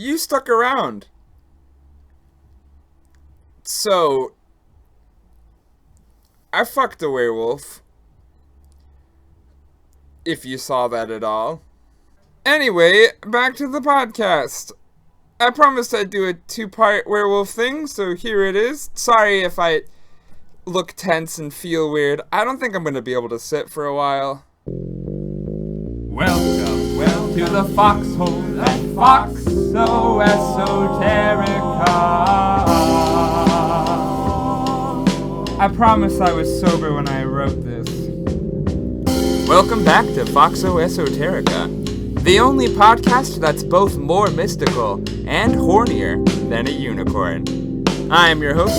You stuck around. So, I fucked a werewolf. If you saw that at all. Anyway, back to the podcast. I promised I'd do a 2-part werewolf thing, so here it is. Sorry if I look tense and feel weird. I don't think I'm going to be able to sit for a while. Welcome to the Foxhole at Foxxo Esoterica. I promise I was sober when I wrote this. Welcome back to Foxxo Esoterica, the only podcast that's both more mystical and hornier than a unicorn. I am your host,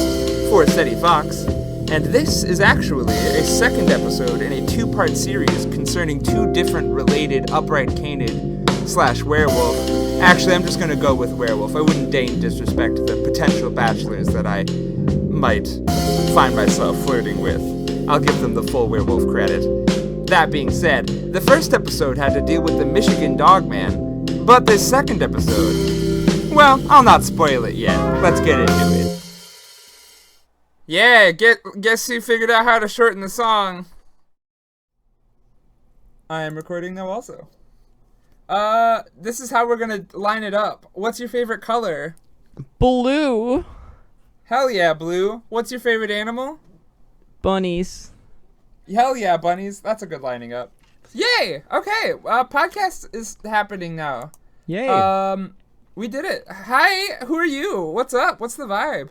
Frederickson Fox, and this is actually a second episode in a 2-part series concerning 2 different related upright canid / werewolf. Actually, I'm just going to go with werewolf. I wouldn't deign disrespect the potential bachelors that I might find myself flirting with. I'll give them the full werewolf credit. That being said, the first episode had to deal with the Michigan Dogman, but this second episode, well, I'll not spoil it yet. Let's get into it. Yeah, guess who figured out how to shorten the song? I am recording now also. This is how we're gonna line it up. What's your favorite color? Blue. Hell yeah, blue. What's your favorite animal? Bunnies. Hell yeah, bunnies. That's a good lining up. Yay! Okay, podcast is happening now. Yay. We did it. Hi, who are you? What's up? What's the vibe?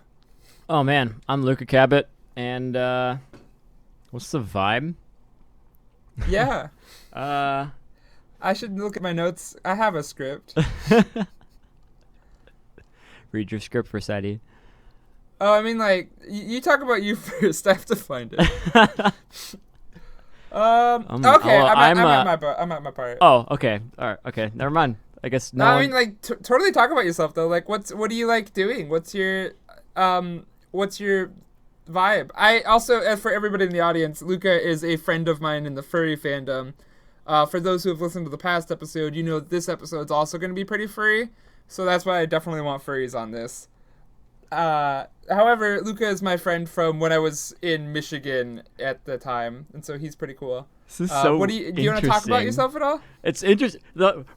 Oh man, I'm Luca Cabot, and what's the vibe? Yeah. Uh, I should look at my notes. I have a script. Read your script for Sadie. Oh, I mean, like, you talk about you first. I have to find it. Okay, I'm at my part. Oh, okay. All right. Okay. Never mind. I guess no. I mean, like, totally talk about yourself though. Like, what do you like doing? What's your vibe? I also, for everybody in the audience, Luca is a friend of mine in the furry fandom. For those who have listened to the past episode, you know this episode's also going to be pretty furry, so that's why I definitely want furries on this. However, Luca is my friend from when I was in Michigan at the time, and so he's pretty cool. This is so do you want to talk about yourself at all? It's interesting.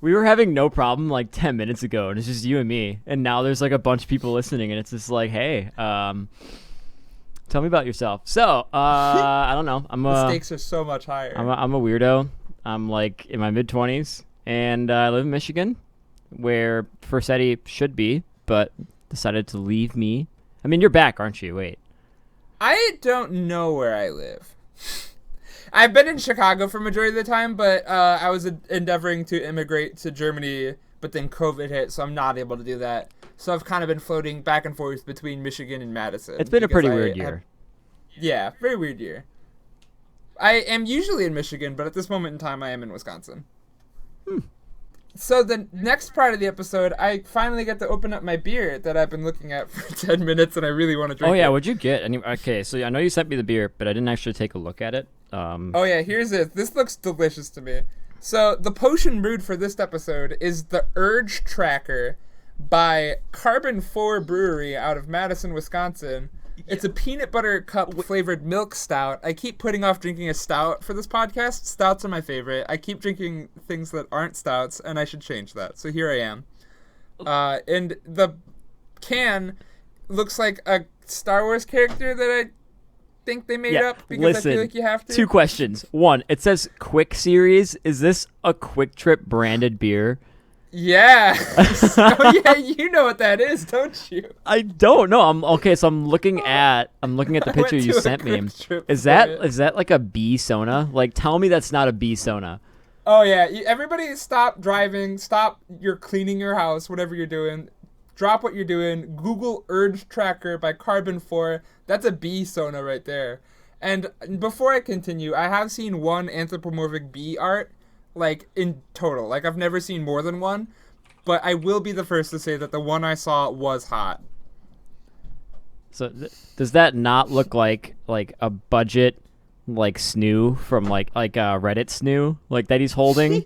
We were having no problem like 10 minutes ago, and it's just you and me. And now there's like a bunch of people listening, and it's just like, hey, tell me about yourself. So, I don't know. The stakes are so much higher. I'm a weirdo. I'm like in my mid-20s, and I live in Michigan, where Freddy should be, but decided to leave me. I mean, you're back, aren't you? Wait. I don't know where I live. I've been in Chicago for majority of the time, but I was endeavoring to immigrate to Germany, but then COVID hit, so I'm not able to do that. So I've kind of been floating back and forth between Michigan and Madison. It's been a pretty weird year. Yeah, very weird year. I am usually in Michigan, but at this moment in time, I am in Wisconsin. So the next part of the episode, I finally get to open up my beer that I've been looking at for 10 minutes, and I really want to drink it. Oh, yeah, what'd you get? Okay, so I know you sent me the beer, but I didn't actually take a look at it. Oh, yeah, here's it. This looks delicious to me. So the potion brewed for this episode is the Urge Tracker by Carbon 4 Brewery out of Madison, Wisconsin. It's a peanut butter cup flavored milk stout. I keep putting off drinking a stout for this podcast. Stouts are my favorite. I keep drinking things that aren't stouts, and I should change that. So here I am. And the can looks like a Star Wars character that I think they made up because I feel like you have to. 2 questions. 1, it says Quick Series. Is this a Quick Trip branded beer? Yeah. Oh yeah, you know what that is, don't you? I don't know. I'm looking at the picture you sent me. Is that like a bee Sona? Like, tell me that's not a bee Sona. Oh yeah, everybody stop driving, you're cleaning your house, whatever you're doing. Drop what you're doing. Google Urge Tracker by Carbon 4. That's a bee Sona right there. And before I continue, I have seen one anthropomorphic bee art, like, in total. Like, I've never seen more than one, but I will be the first to say that the one I saw was hot. So does that not look like a budget, like, snoo from like a Reddit snoo, like, that he's holding?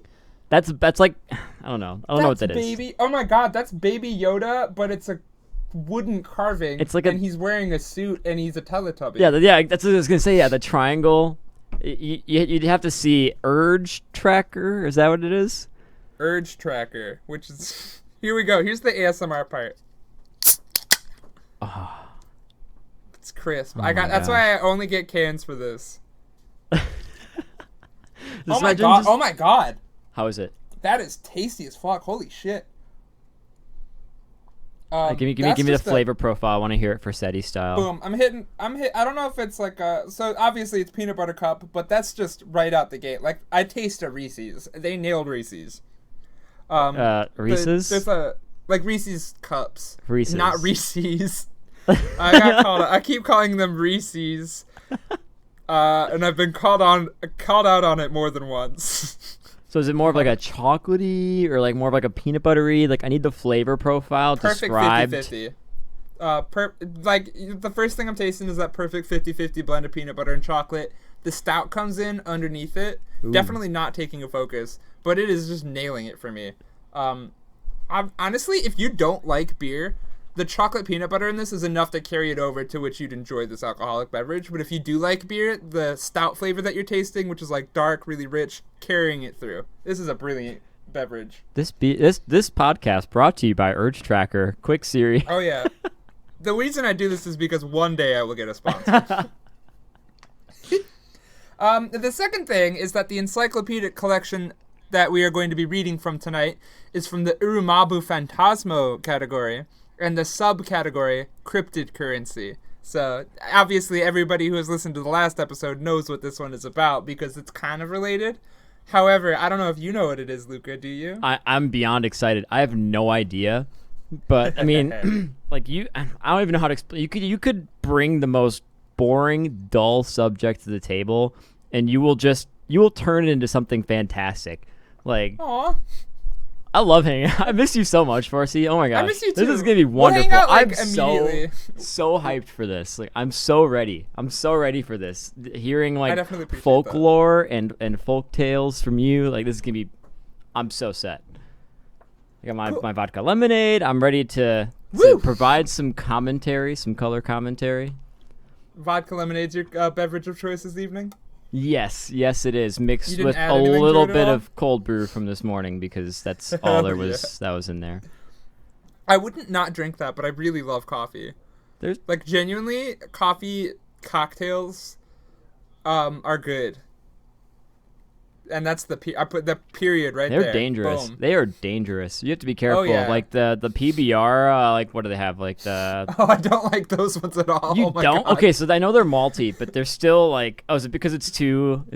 That's like, I don't know. I don't know what that is. Oh my god, that's Baby Yoda, but it's a wooden carving. It's like and he's wearing a suit and he's a Teletubby. Yeah, that's what I was gonna say. Yeah, the triangle. You'd have to see Urge Tracker. Is that what it is? Urge Tracker, which is here we go. Here's the ASMR part. Oh. It's crisp. That's why I only get cans for this. Oh my god! Oh my god! How is it? That is tasty as fuck. Holy shit! Give me the flavor profile. I want to hear it for SETI style. Boom! I'm hitting. I don't know if it's like so obviously it's peanut butter cup, but that's just right out the gate. Like I taste a Reese's. They nailed Reese's. Reese's. There's a like Reese's cups. Reese's. Not Reese's. I keep calling them Reese's. And I've been called out on it more than once. So is it more of like a chocolatey or like more of like a peanut buttery? Like I need the flavor profile described. Perfect 50-50. Like the first thing I'm tasting is that perfect 50-50 blend of peanut butter and chocolate. The stout comes in underneath it. Ooh. Definitely not taking a focus, but it is just nailing it for me. Honestly, if you don't like beer, the chocolate peanut butter in this is enough to carry it over to which you'd enjoy this alcoholic beverage. But if you do like beer, the stout flavor that you're tasting, which is like dark, really rich, carrying it through. This is a brilliant beverage. This podcast brought to you by Urge Tracker. Quick Siri. Oh yeah. The reason I do this is because one day I will get a sponsor. The second thing is that the encyclopedic collection that we are going to be reading from tonight is from the Urumabu Phantasmo category. And the subcategory, cryptid currency. So, obviously, everybody who has listened to the last episode knows what this one is about because it's kind of related. However, I don't know if you know what it is, Luca. Do you? I'm beyond excited. I have no idea. But, I mean, like, I don't even know how to explain. You could bring the most boring, dull subject to the table, and you will turn it into something fantastic. Like... Aww. I love hanging out. I miss you so much, Farsi. Oh my gosh. I miss you too. This is going to be wonderful. We'll hang out, like, I'm immediately. so hyped for this. Like I'm so ready. I'm so ready for this. Hearing like folklore and folk tales from you, like this is going to be I'm so set. I got my vodka lemonade. I'm ready to provide some commentary, some color commentary. Vodka lemonade's your beverage of choice this evening? Yes, it is mixed with a little bit of cold brew from this morning because that's all there was that was in there. I wouldn't not drink that, but I really love coffee. There's like genuinely coffee cocktails are good. And that's I put the period right there. They're dangerous. Boom. They are dangerous. You have to be careful. Oh, yeah. Like the PBR, like what do they have? Like the I don't like those ones at all. You oh my don't? God. Okay, so I know they're malty, but they're still like is it because is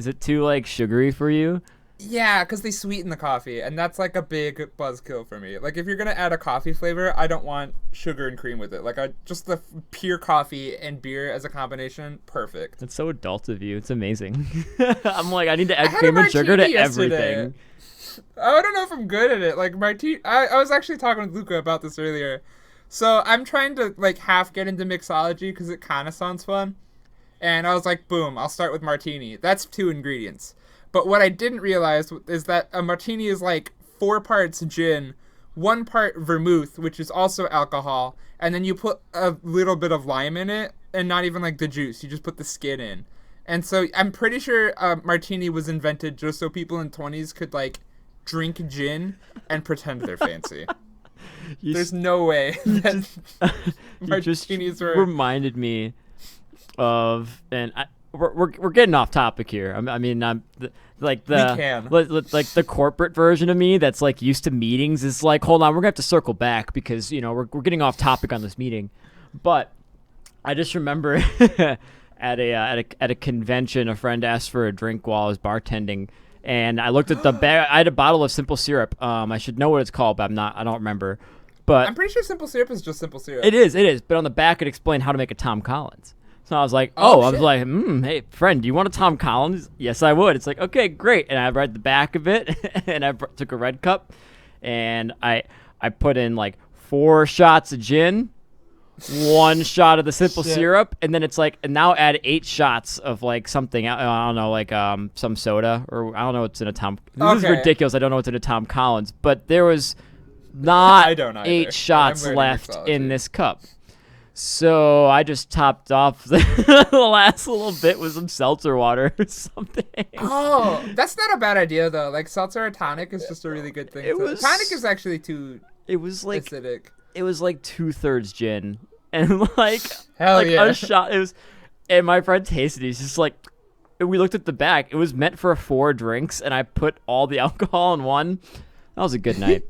it too like sugary for you? Yeah, because they sweeten the coffee, and that's like a big buzzkill for me. Like if you're gonna add a coffee flavor, I don't want sugar and cream with it. Like just the pure coffee and beer as a combination, perfect. That's so adult of you. It's amazing. I'm like, I need to add cream and sugar to everything. I don't know if I'm good at it. Like I was actually talking with Luca about this earlier. So I'm trying to like half get into mixology because it kind of sounds fun. And I was like, boom, I'll start with martini. That's 2 ingredients. But what I didn't realize is that a martini is like 4 parts gin, 1 part vermouth, which is also alcohol, and then you put a little bit of lime in it, and not even like the juice. You just put the skin in. And so I'm pretty sure martini was invented just so people in 20s could like drink gin and pretend they're fancy. There's no way that martinis were... reminded me of... and We're getting off topic here. I mean, like the corporate version of me that's like used to meetings is like, hold on, we're gonna have to circle back because we're getting off topic on this meeting. But I just remember at a convention, a friend asked for a drink while I was bartending, and I looked at the bag. I had a bottle of simple syrup. I should know what it's called, but I don't remember. But I'm pretty sure simple syrup is just simple syrup. It is. But on the back, it explained how to make a Tom Collins. So I was like, hey, friend, do you want a Tom Collins? Yes, I would. It's like, okay, great. And I read the back of it, and I took a red cup, and I put in like 4 shots of gin. 1 shot of the simple Shit. syrup, and then it's like, and now add 8 shots of like something, I don't know, like some soda, or I don't know what's in a Tom. This is Okay. ridiculous. I don't know what's in a Tom Collins, but there was not I don't either. 8 shots I'm learning left mixology. in this cup. So I just topped off the last little bit with some seltzer water or something. Oh, that's not a bad idea though. Like seltzer or tonic is just a really good thing. Tonic is actually too It was like acidic. it was like 2/3 gin and like Hell like yeah. a shot. It was, and my friend tasted it. He's just like, we looked at the back. It was meant for 4 drinks, and I put all the alcohol in one. That was a good night.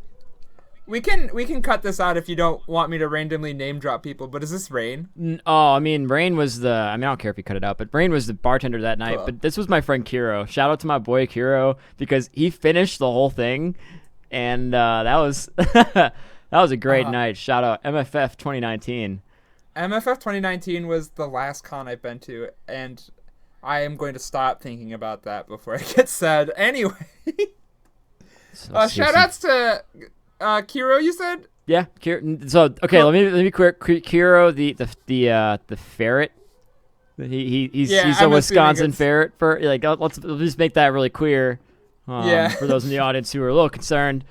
We can cut this out if you don't want me to randomly name drop people. But is this Rain? Oh, I mean, Rain was the. I mean, I don't care if you cut it out, but Rain was the bartender that night. Cool. But this was my friend Kiro. Shout out to my boy Kiro, because he finished the whole thing, and that was that was a great night. Shout out MFF 2019. MFF 2019 was the last con I've been to, and I am going to stop thinking about that before I get sad. Anyway, So shout outs to Kiro. You said. Yeah, so okay, let me clear Kiro, the ferret. He's a I'm Wisconsin assuming ferret. For like, let's just make that really clear. Yeah. For those in the audience who are a little concerned,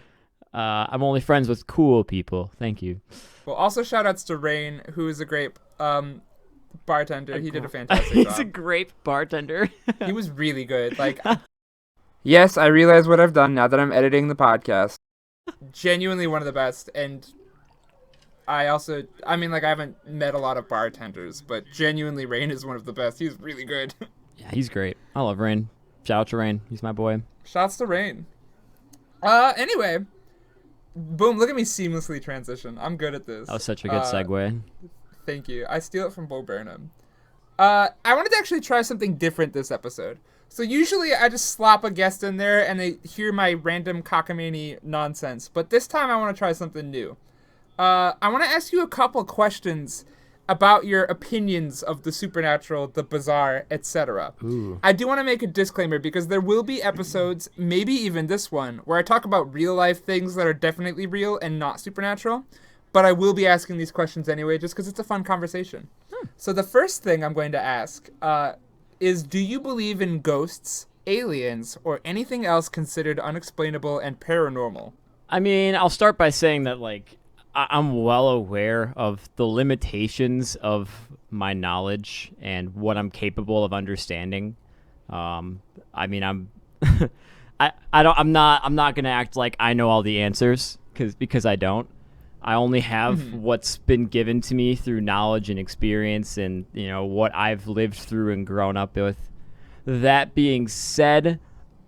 I'm only friends with cool people. Thank you. Well, also shout outs to Rain, who is a great bartender. He did a fantastic job. He's a great bartender. He was really good. Like, Yes, I realize what I've done now that I'm editing the podcast. genuinely one of the best. And I haven't met a lot of bartenders, but genuinely Rain is one of the best. He's really good. Yeah, he's great. I love Rain. Shout out to Rain. He's my boy. Shouts to Rain. Anyway, boom, look at me seamlessly transition. I'm good at this. That was such a good segue. Thank you. I steal it from Bo Burnham. I wanted to actually try something different this episode. So usually I just slap a guest in there and they hear my random cockamamie nonsense. But this time I want to try something new. I want to ask you a couple questions about your opinions of the supernatural, the bizarre, etc. I do want to make a disclaimer because there will be episodes, maybe even this one, where I talk about real life things that are definitely real and not supernatural. But I will be asking these questions anyway, just because it's a fun conversation. So the first thing I'm going to ask is, do you believe in ghosts, aliens, or anything else considered unexplainable and paranormal? I mean, I'll start by saying that, like, I'm well aware of the limitations of my knowledge and what I'm capable of understanding. I mean, I'm not gonna act like I know all the answers because I don't. I only have what's been given to me through knowledge and experience, and what I've lived through and grown up with. That being said,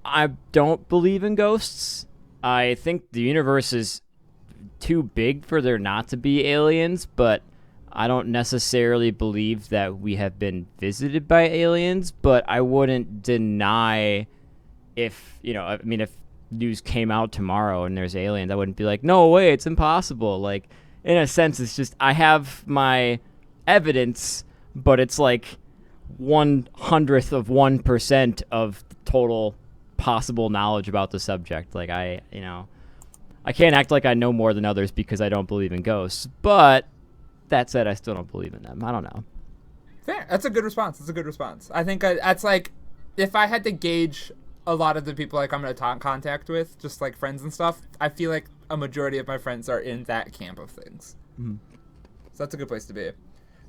I don't believe in ghosts. I think the universe is too big for there not to be aliens, but I don't necessarily believe that we have been visited by aliens, but I wouldn't deny if news came out tomorrow and there's aliens, I wouldn't be like, no way, it's impossible. Like, in a sense, it's just I have my evidence, but it's like 1/100th of 1% of total possible knowledge about the subject. Like, I can't act like I know more than others because I don't believe in ghosts. But that said, I still don't believe in them. I don't know. Fair. That's a good response. I think that's like, if I had to gauge a lot of the people like I'm going to contact with, just like friends and stuff, I feel like a majority of my friends are in that camp of things. So that's a good place to be.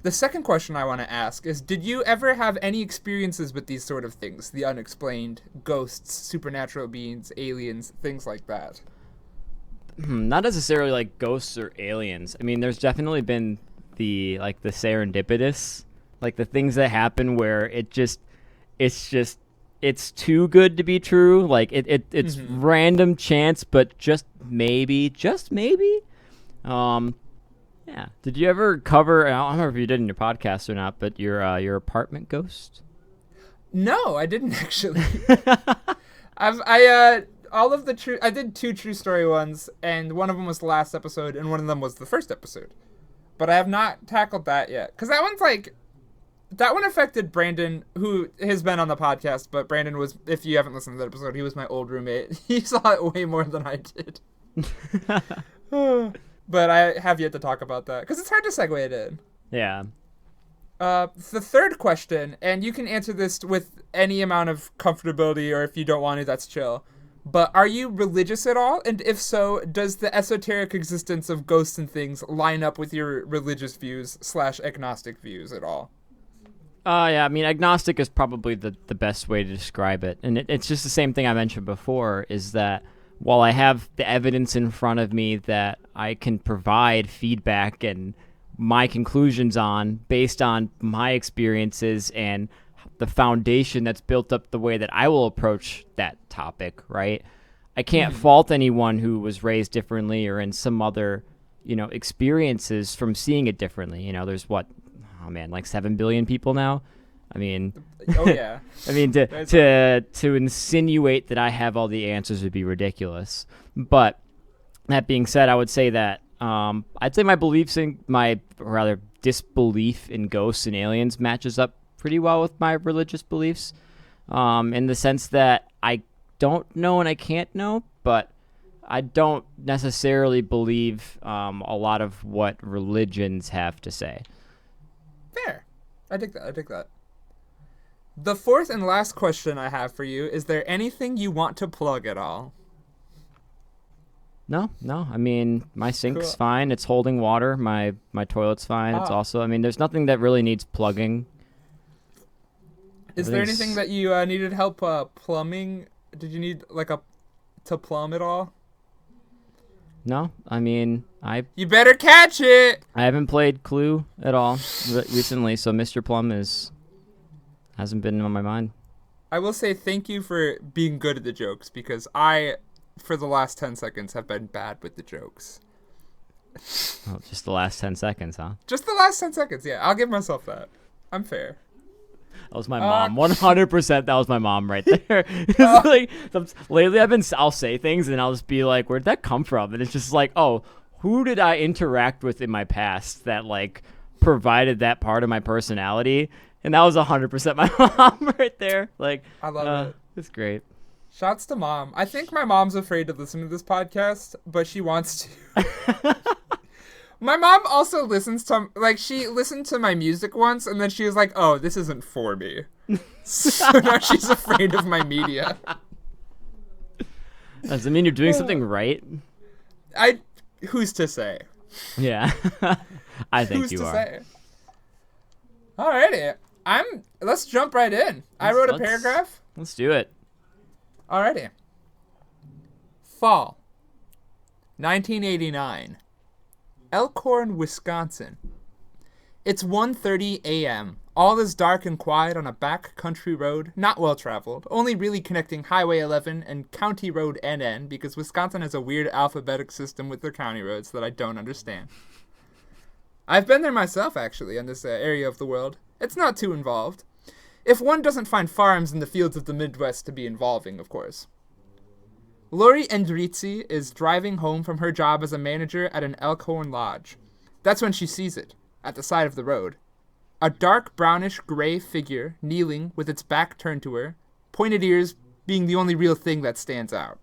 The second question I want to ask is, did you ever have any experiences with these sort of things? The unexplained, ghosts, supernatural beings, aliens, things like that? Not necessarily like ghosts or aliens. I mean, there's definitely been the serendipitous, like the things that happen where it's too good to be true. Like it's random chance, but just maybe. Yeah. Did you ever cover? I don't remember if you did in your podcast or not, but your apartment ghost? No, I didn't actually. I did 2 true story ones, and one of them was the last episode, and one of them was the first episode. But I have not tackled that yet, because that one affected Brandon, who has been on the podcast, but Brandon was, if you haven't listened to that episode, he was my old roommate. He saw it way more than I did. But I have yet to talk about that because it's hard to segue it in. Yeah. The third question, and you can answer this with any amount of comfortability, or if you don't want to, that's chill. But are you religious at all? And if so, does the esoteric existence of ghosts and things line up with your religious views / agnostic views at all? Yeah, I mean, agnostic is probably the best way to describe it. And it's just the same thing I mentioned before, is that while I have the evidence in front of me that I can provide feedback and my conclusions on based on my experiences and the foundation that's built up the way that I will approach that topic, right? I can't fault anyone who was raised differently or in some other, experiences from seeing it differently. There's like 7 billion people now. I mean, oh yeah. I mean, to insinuate that I have all the answers would be ridiculous. But that being said, I would say that I'd say my disbelief in ghosts and aliens matches up pretty well with my religious beliefs, in the sense that I don't know and I can't know, but I don't necessarily believe a lot of what religions have to say. Fair. I dig that. The fourth and last question I have for you, is there anything you want to plug at all? No. I mean, my sink's fine. It's holding water. My toilet's fine. It's also, there's nothing that really needs plugging. Is there anything that you needed help plumbing? Did you need to plumb at all? No, I mean, You better catch it! I haven't played Clue at all recently, so Mr. Plum hasn't been on my mind. I will say thank you for being good at the jokes, because I, for the last 10 seconds, have been bad with the jokes. Oh, just the last 10 seconds, huh? Just the last 10 seconds, yeah. I'll give myself that. I'm fair. That was my mom. 100% that was my mom right there. Lately I'll say things and I'll just be like, where'd that come from? And it's just like, oh, who did I interact with in my past that provided that part of my personality? And that was 100% my mom right there. I love it. It's great. Shouts to mom. I think my mom's afraid to listen to this podcast, but she wants to. My mom also listens to, she listened to my music once, and then she was like, oh, this isn't for me. So now she's afraid of my media. Does it mean you're doing something right? Who's to say? Yeah. I think you are. Say? Alrighty. Let's jump right in. I wrote a paragraph. Let's do it. Alrighty. Fall. 1989. Elkhorn, Wisconsin. It's 1:30 a.m. All is dark and quiet on a back country road, not well traveled, only really connecting Highway 11 and County Road NN, because Wisconsin has a weird alphabetic system with their county roads that I don't understand. I've been there myself, actually, in this area of the world. It's not too involved. If one doesn't find farms in the fields of the Midwest to be involving, of course. Lori Endrizzi is driving home from her job as a manager at an Elkhorn lodge. That's when she sees it, at the side of the road. A dark brownish-gray figure kneeling with its back turned to her, pointed ears being the only real thing that stands out.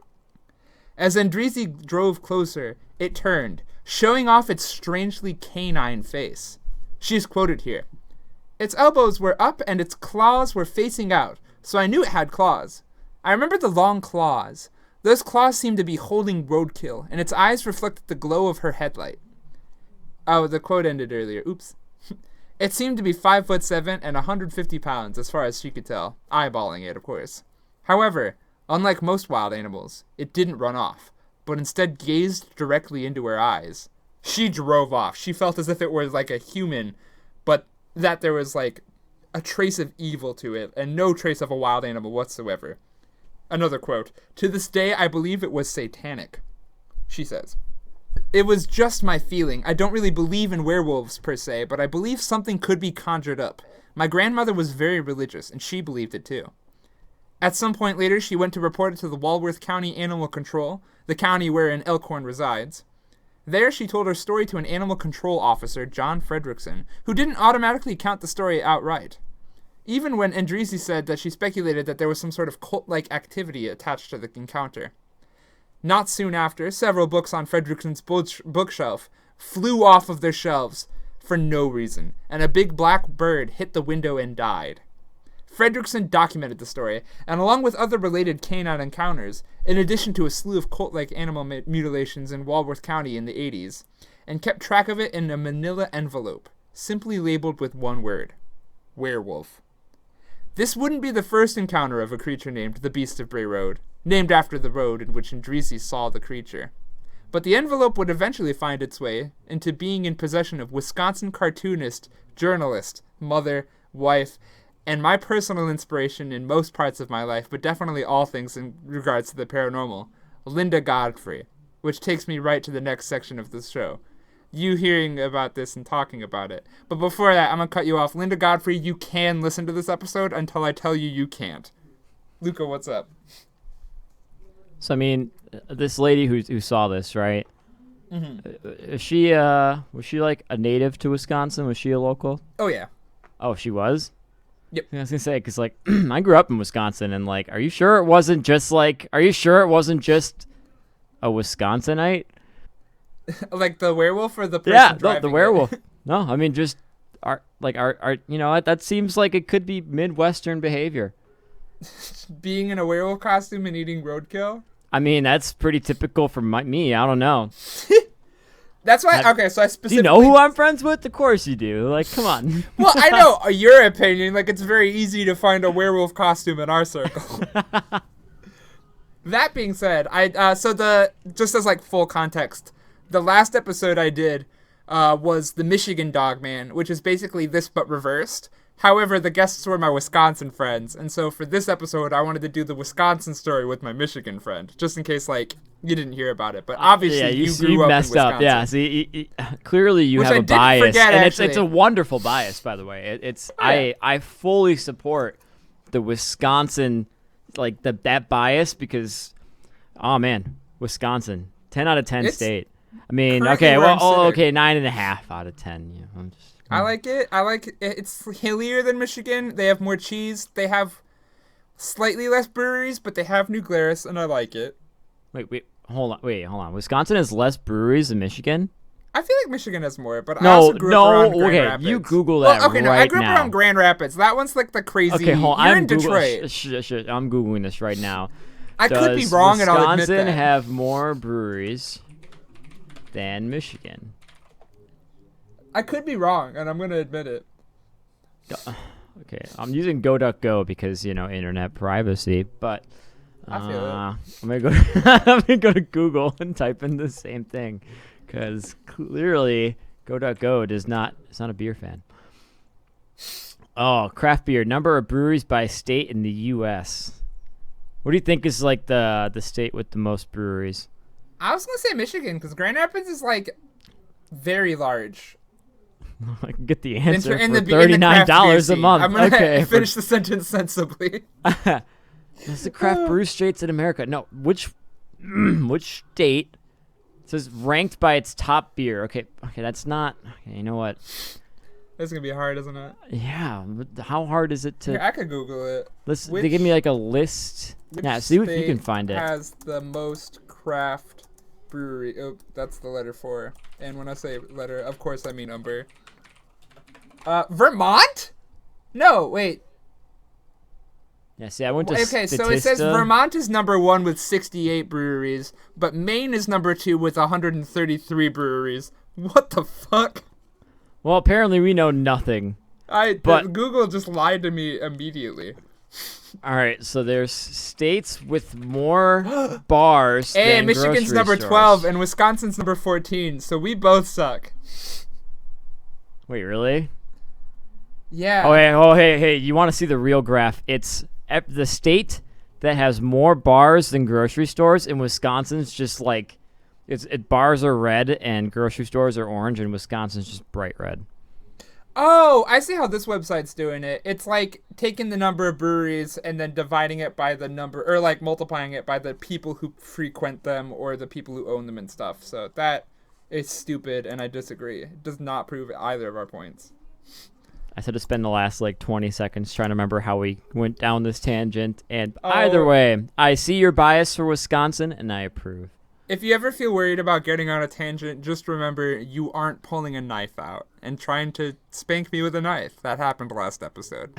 As Endrizzi drove closer, it turned, showing off its strangely canine face. She's quoted here. Its elbows were up and its claws were facing out, so I knew it had claws. I remembered the long claws. Those claws seemed to be holding roadkill, and its eyes reflected the glow of her headlight. Oh, the quote ended earlier. Oops. It seemed to be 5'7" and 150 pounds, as far as she could tell, eyeballing it, of course. However, unlike most wild animals, it didn't run off, but instead gazed directly into her eyes. She drove off. She felt as if it were like a human, but that there was a trace of evil to it, and no trace of a wild animal whatsoever. Another quote, "To this day, I believe it was satanic." She says, "It was just my feeling. I don't really believe in werewolves per se, but I believe something could be conjured up. My grandmother was very religious, and she believed it too." At some point later, she went to report it to the Walworth County Animal Control, the county wherein Elkhorn resides. There, she told her story to an animal control officer, John Frederickson, who didn't automatically count the story outright. Even when Endrizzi said that she speculated that there was some sort of cult-like activity attached to the encounter. Not soon after, several books on Frederickson's bookshelf flew off of their shelves for no reason, and a big black bird hit the window and died. Frederickson documented the story, and along with other related canine encounters, in addition to a slew of cult-like animal mutilations in Walworth County in the 80s, and kept track of it in a manila envelope, simply labeled with one word: werewolf. This wouldn't be the first encounter of a creature named the Beast of Bray Road, named after the road in which Andresi saw the creature. But the envelope would eventually find its way into being in possession of Wisconsin cartoonist, journalist, mother, wife, and my personal inspiration in most parts of my life, but definitely all things in regards to the paranormal, Linda Godfrey, which takes me right to the next section of this show. You hearing about this and talking about it. But before that, I'm going to cut you off. Linda Godfrey, you can listen to this episode until I tell you you can't. Luca, what's up? So, I mean, this lady who saw this, right? Mm-hmm. Was she like a native to Wisconsin? Was she a local? Oh, yeah. Oh, she was? Yep. I was going to say, because, like, I grew up in Wisconsin, and, like, are you sure it wasn't just a Wisconsinite? Like the werewolf or the person Yeah, driving the werewolf. No, I mean, just, you know, that seems like it could be Midwestern behavior. Being in a werewolf costume and eating roadkill? I mean, that's pretty typical for me. I don't know. That's why, okay, so I specifically... Do you know who I'm friends with? Of course you do. Like, come on. Well, I know your opinion. Like, it's very easy to find a werewolf costume in our circle. That being said, just as, like, full context, the last episode I did was the Michigan Dog Man, which is basically this but reversed. However, the guests were my Wisconsin friends, and so for this episode, I wanted to do the Wisconsin story with my Michigan friend, just in case, like, you didn't hear about it. But obviously, you grew up in Wisconsin. Up. Yeah, see, clearly you have a bias, and it's a wonderful bias, by the way. I fully support the Wisconsin, like that bias because, oh man, Wisconsin, 10 out of 10 state. I mean, okay, well, 9.5 out of 10. Yeah, I like it. It's hillier than Michigan. They have more cheese. They have slightly less breweries, but they have New Glarus, and I like it. Wait, hold on. Wisconsin has less breweries than Michigan? I feel like Michigan has more, but I also grew up around Grand Rapids. You Google that right now. I grew up around Grand Rapids. That one's like the crazy. Okay, hold on. You're in Detroit. I'm Googling this right now. I could be wrong, and I'll admit that. Wisconsin have more breweries than Michigan? I could be wrong, and I'm going to admit it. Okay, I'm using Go.go because, you know, internet privacy, but I feel it. I'm gonna go to Google and type in the same thing because clearly Go.go it's not a beer fan. Oh, craft beer. Number of breweries by state in the U.S. What do you think is like the state with the most breweries? I was going to say Michigan because Grand Rapids is like very large. I can get the answer for $39 a month. I'm going to finish the sentence sensibly. That's the craft brew states in America. No, which state says ranked by its top beer? Okay, that's not. Okay, you know what? That's going to be hard, isn't it? Yeah. How hard is it to... Here, I could Google it. They give me like a list. Yeah, see if you can find it. Has the most craft brewery. Oh, that's the letter 4. And when I say letter, of course I mean number. Vermont? No, wait. Yeah, see, I went to Okay, so it says Vermont is number 1 with 68 breweries, but Maine is number 2 with 133 breweries. What the fuck? Well, apparently we know nothing. Google just lied to me immediately. All right, so there's states with more bars than Michigan's number 12 and Wisconsin's number 14, so we both suck. Wait, really? Yeah. Hey, you want to see the real graph? It's the state that has more bars than grocery stores, and Wisconsin's just like bars are red and grocery stores are orange, and Wisconsin's just bright red. Oh, I see how this website's doing it. It's like taking the number of breweries and then dividing it by the number, or like multiplying it by the people who frequent them or the people who own them and stuff. So that is stupid, and I disagree. It does not prove either of our points. I had to spend the last like 20 seconds trying to remember how we went down this tangent, and either way, I see your bias for Wisconsin, and I approve. If you ever feel worried about getting on a tangent, just remember you aren't pulling a knife out and trying to spank me with a knife. That happened last episode.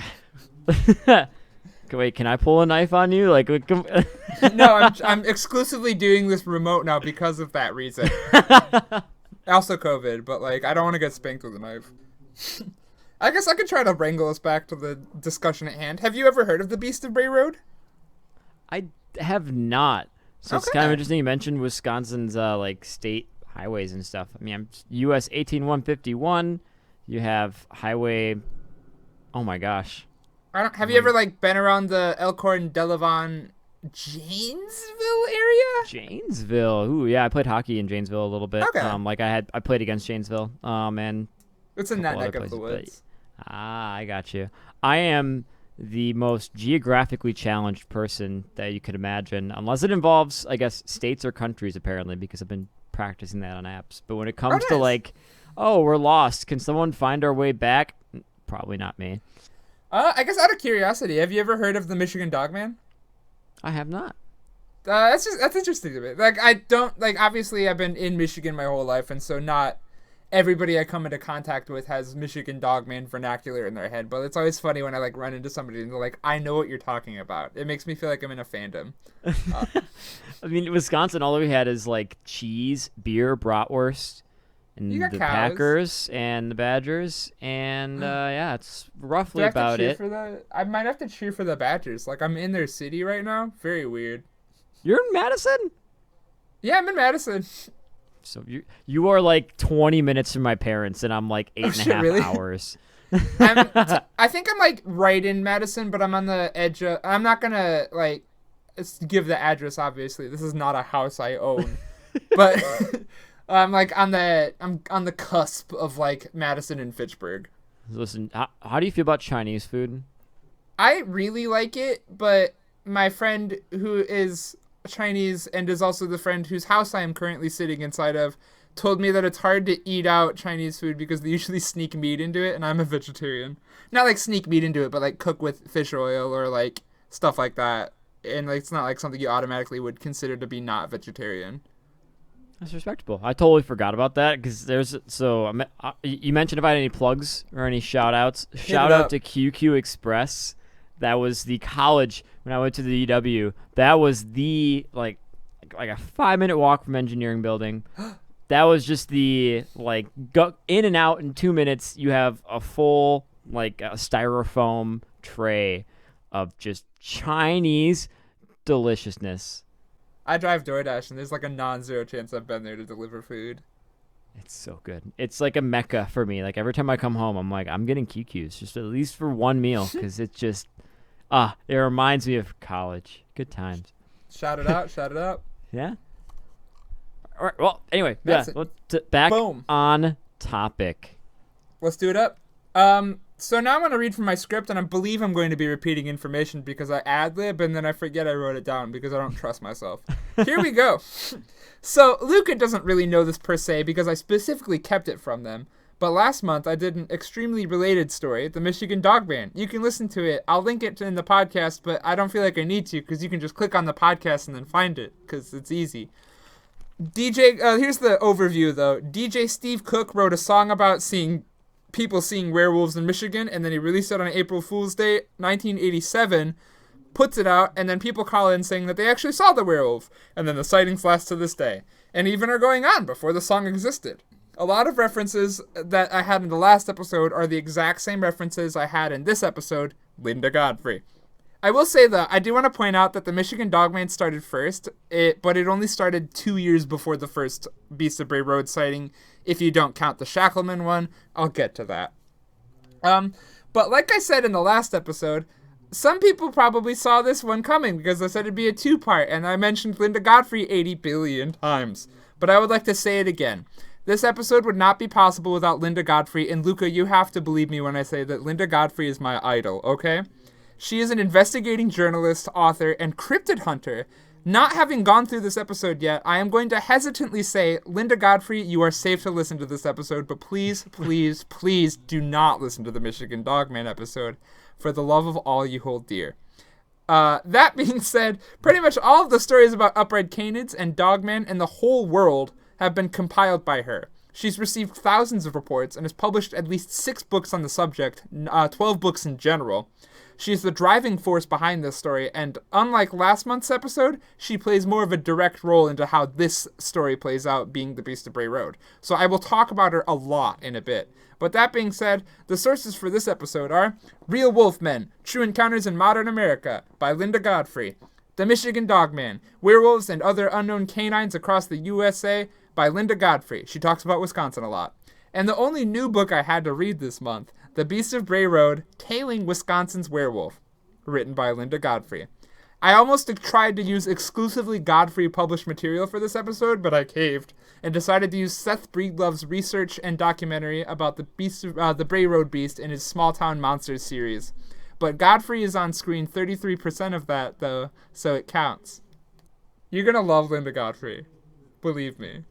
Wait, can I pull a knife on you? Like, No, I'm exclusively doing this remote now because of that reason. Also COVID, but like I don't want to get spanked with a knife. I guess I could try to wrangle us back to the discussion at hand. Have you ever heard of the Beast of Bray Road? I have not. So it's kind of interesting you mentioned Wisconsin's like state highways and stuff. I mean, US 18151. You have highway. Oh my gosh. Have you ever like been around the Elkhorn, Delavan, Janesville area? Janesville. Ooh, yeah, I played hockey in Janesville a little bit. Okay. I played against Janesville. And It's in that neck of the woods. I got you. I am the most geographically challenged person that you could imagine, unless it involves, I guess, states or countries, apparently, because I've been practicing that on apps. But when it comes to like, oh, we're lost, can someone find our way back? Probably not me. I guess out of curiosity, have you ever heard of the Michigan Dogman? I have not. That's interesting to me. Like, I don't, like, obviously I've been in Michigan my whole life, and so not everybody I come into contact with has Michigan Dogman vernacular in their head, but it's always funny when I, like, run into somebody and they're like, I know what you're talking about. It makes me feel like I'm in a fandom. I mean, Wisconsin, all we had is, like, cheese, beer, bratwurst, and the cows. Packers and the Badgers, and, yeah, it's roughly Do I have about to cheer it. For I might have to cheer for the Badgers. Like, I'm in their city right now. Very weird. You're in Madison? Yeah, I'm in Madison. So you are like 20 minutes from my parents, and I'm like 8.5 really? hours. I think I'm like right in Madison, but I'm on the edge of. I'm not gonna like give the address. Obviously, this is not a house I own, but I'm like I'm on the cusp of like Madison and Fitchburg. Listen, how do you feel about Chinese food? I really like it, but my friend who is Chinese and is also the friend whose house I am currently sitting inside of told me that it's hard to eat out Chinese food because they usually sneak meat into it, and I'm a vegetarian. Not like sneak meat into it, but like cook with fish oil or like stuff like that. And like it's not like something you automatically would consider to be not vegetarian. That's respectable. I totally forgot about that because you mentioned if I had any plugs or any shout outs. Shout out to QQ Express. That was the college when I went to the UW. That was the like a 5-minute walk from engineering building. That was just the like go in and out in 2 minutes. You have a full like a styrofoam tray of just Chinese deliciousness. I drive DoorDash, and there's like a non-zero chance I've been there to deliver food. It's so good. It's like a mecca for me. Like every time I come home, I'm like, I'm getting QQs just at least for one meal because it just it reminds me of college. Good times. Shout it out. Shout it out. Yeah. All right. Well, anyway, That's back Boom. on topic. Let's do it up. So now I'm going to read from my script, and I believe I'm going to be repeating information because I ad-lib, and then I forget I wrote it down because I don't trust myself. Here we go. So Luca doesn't really know this per se because I specifically kept it from them. But last month I did an extremely related story, the Michigan Dogman. You can listen to it. I'll link it in the podcast, but I don't feel like I need to because you can just click on the podcast and then find it because it's easy. Here's the overview though. DJ Steve Cook wrote a song about people seeing werewolves in Michigan, and then he released it on April Fool's Day, 1987, puts it out, and then people call in saying that they actually saw the werewolf, and then the sightings last to this day, and even are going on before the song existed. A lot of references that I had in the last episode are the exact same references I had in this episode, Linda Godfrey. I will say, though, I do want to point out that the Michigan Dogman started first, but it only started 2 years before the first Beast of Bray Road sighting, if you don't count the Shackleman one. I'll get to that. But like I said in the last episode, some people probably saw this one coming because I said it'd be a two-part, and I mentioned Linda Godfrey 80 billion times. But I would like to say it again. This episode would not be possible without Linda Godfrey, and Luca, you have to believe me when I say that Linda Godfrey is my idol, okay? She is an investigating journalist, author, and cryptid hunter. Not having gone through this episode yet, I am going to hesitantly say, Linda Godfrey, you are safe to listen to this episode, but please, please, please do not listen to the Michigan Dogman episode for the love of all you hold dear. That being said, pretty much all of the stories about upright canids and dogmen in the whole world have been compiled by her. She's received thousands of reports and has published at least 6 books on the subject, 12 books in general. She's the driving force behind this story, and unlike last month's episode, she plays more of a direct role into how this story plays out, being the Beast of Bray Road. So I will talk about her a lot in a bit. But that being said, the sources for this episode are Real Wolfmen, True Encounters in Modern America by Linda Godfrey, The Michigan Dogman, Werewolves and Other Unknown Canines Across the USA by Linda Godfrey. She talks about Wisconsin a lot. And the only new book I had to read this month, The Beast of Bray Road, Tailing Wisconsin's Werewolf, written by Linda Godfrey. I almost tried to use exclusively Godfrey published material for this episode, but I caved and decided to use Seth Breedlove's research and documentary about the Bray Road Beast in his Small Town Monsters series. But Godfrey is on screen 33% of that, though, so it counts. You're gonna love Linda Godfrey. Believe me.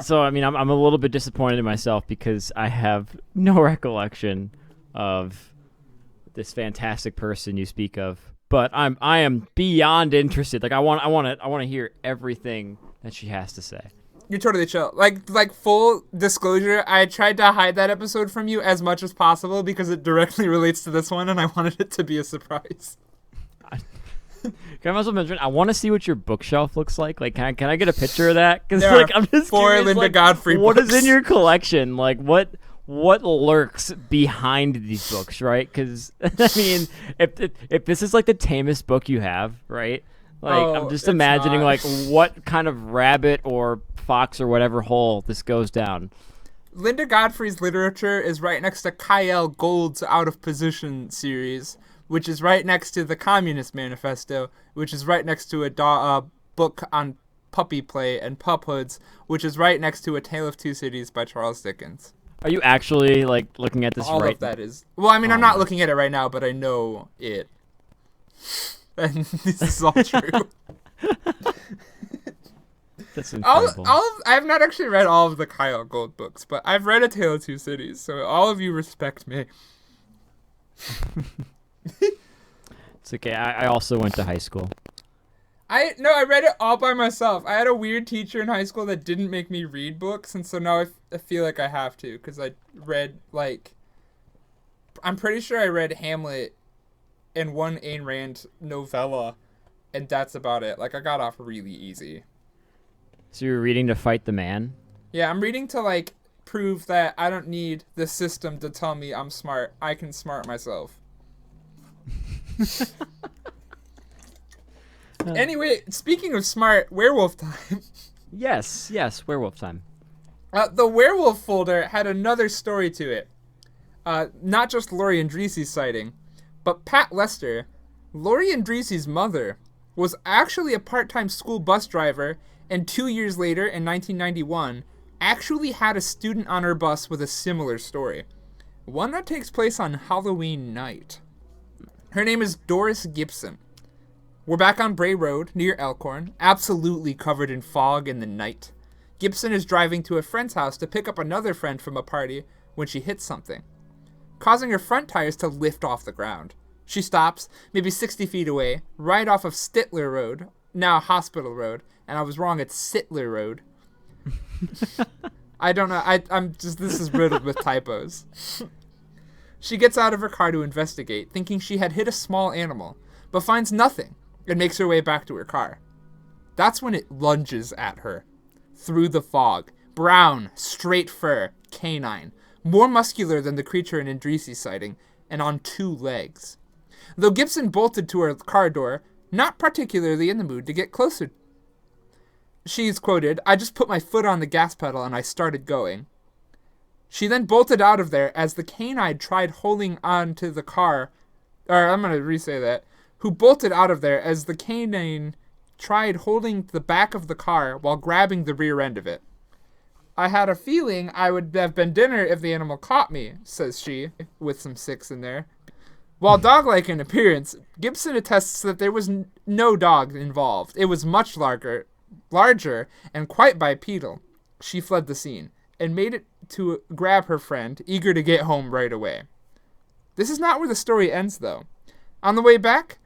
So, I mean, I'm a little bit disappointed in myself because I have no recollection of this fantastic person you speak of. But I am beyond interested. Like I want to hear everything that she has to say. You're totally chill. Like full disclosure, I tried to hide that episode from you as much as possible because it directly relates to this one, and I wanted it to be a surprise. Can I also mention? I want to see what your bookshelf looks like. Like, can I get a picture of that? Because I'm just 4 curious, Linda Godfrey what books. is in your collection? Like, what lurks behind these books, right? Because I mean, if this is like the tamest book you have, right? Like, I'm just imagining like what kind of rabbit or fox or whatever hole this goes down. Linda Godfrey's literature is right next to Kyle Gould's Out of Position series, which is right next to the Communist Manifesto, which is right next to a book on puppy play and puphoods, which is right next to A Tale of Two Cities by Charles Dickens. Are you actually like looking at this All right? of that is. Well, I mean, I'm not looking at it right now, but I know it. And this is all true. That's incredible. I have not actually read all of the Kyle Gould books, but I've read A Tale of Two Cities, so all of you respect me. It's okay. I also went to high school. I read it all by myself. I had a weird teacher in high school that didn't make me read books, and so now I feel like I have to, because I read, I'm pretty sure I read Hamlet and one Ayn Rand novella, and that's about it. Like, I got off really easy. So you're reading to fight the man? Yeah, I'm reading to, prove that I don't need the system to tell me I'm smart. I can smart myself. Anyway, speaking of smart, werewolf time. Yes, werewolf time. The werewolf folder had another story to it. Not just Laurie Andreessy's sighting, but Pat Lester, Laurie Andreessy's mother, was actually a part-time school bus driver, and 2 years later, in 1991, actually had a student on her bus with a similar story. One that takes place on Halloween night. Her name is Doris Gibson. We're back on Bray Road, near Elkhorn, absolutely covered in fog in the night. Gibson is driving to a friend's house to pick up another friend from a party when she hits something, causing her front tires to lift off the ground. She stops, maybe 60 feet away, right off of Stittler Road, now Hospital Road, and I was wrong, it's Sittler Road. I don't know, this is riddled with typos. She gets out of her car to investigate, thinking she had hit a small animal, but finds nothing, and makes her way back to her car. That's when it lunges at her. Through the fog. Brown, straight fur, canine. More muscular than the creature in Andreessy's sighting, and on 2 legs. Though Gibson bolted to her car door, not particularly in the mood to get closer. She's quoted, "I just put my foot on the gas pedal and I started going." She then bolted out of there as the canine tried holding on to the car. Or, I'm going to re-say that. Who bolted out of there as the canine tried holding the back of the car while grabbing the rear end of it. "I had a feeling I would have been dinner if the animal caught me," says she, with some 6 in there. While dog-like in appearance, Gibson attests that there was no dog involved. It was much larger, and quite bipedal. She fled the scene, and made it to grab her friend, eager to get home right away. This is not where the story ends, though. On the way back,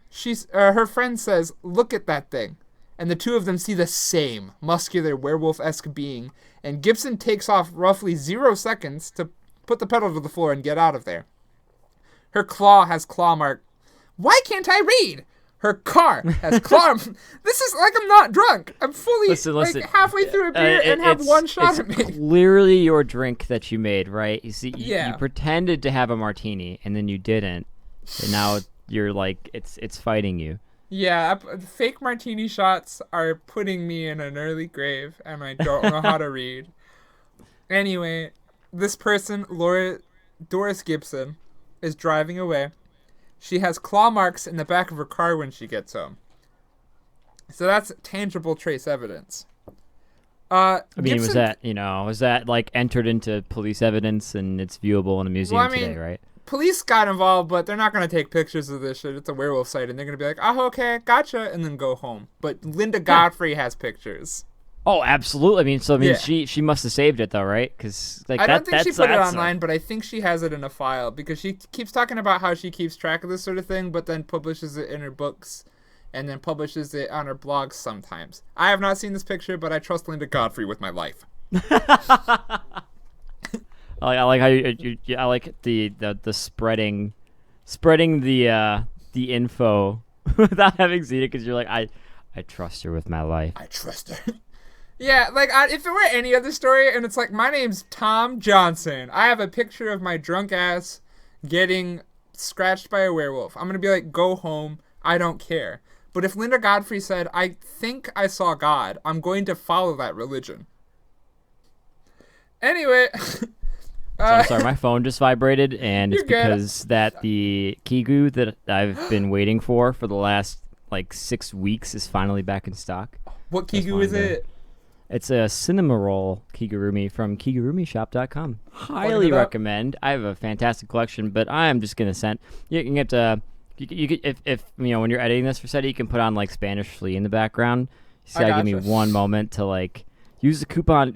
Her friend says, "Look at that thing." And the two of them see the same muscular werewolf-esque being, and Gibson takes off roughly 0 seconds to put the pedal to the floor and get out of there. Her claw has claw mark. Why can't I read? Her car has claw. This is like I'm not drunk. I'm fully listen. halfway through a beer and have one shot at me. It's clearly your drink that you made, right? You see, Yeah. you pretended to have a martini and then you didn't, and now you're like it's fighting you. Yeah, fake martini shots are putting me in an early grave, and I don't know how to read. Anyway, this person, Doris Gibson, is driving away. She has claw marks in the back of her car when she gets home. So that's tangible trace evidence. I mean, Gibson, was that like entered into police evidence and it's viewable in a museum today, right? Police got involved, but they're not going to take pictures of this shit. It's a werewolf site, and they're going to be like, oh, okay, gotcha, and then go home. But Linda Godfrey has pictures. Oh, absolutely. I mean, Yeah. she must have saved it, though, right? Because I don't think she put it online, but I think she has it in a file, because she keeps talking about how she keeps track of this sort of thing, but then publishes it in her books, and then publishes it on her blogs sometimes. I have not seen this picture, but I trust Linda Godfrey with my life. I like how I like the spreading the info without having seen it, because you're like, I trust her with my life. I trust her. Yeah, like, if it were any other story, and it's like, my name's Tom Johnson. I have a picture of my drunk ass getting scratched by a werewolf. I'm going to be like, go home. I don't care. But if Linda Godfrey said, I think I saw God, I'm going to follow that religion. Anyway... So I'm sorry, my phone just vibrated, and it's You're good. because that the Kigu that I've been waiting for the last, 6 weeks is finally back in stock. What Kigu is it? It's a cinema roll Kigurumi from KigurumiShop.com. Highly recommend. I have a fantastic collection, but I am just going to send... You can get... You could, if when you're editing this for SETI, you can put on, Spanish Flea in the background. You just gotta give me one moment to, use the coupon...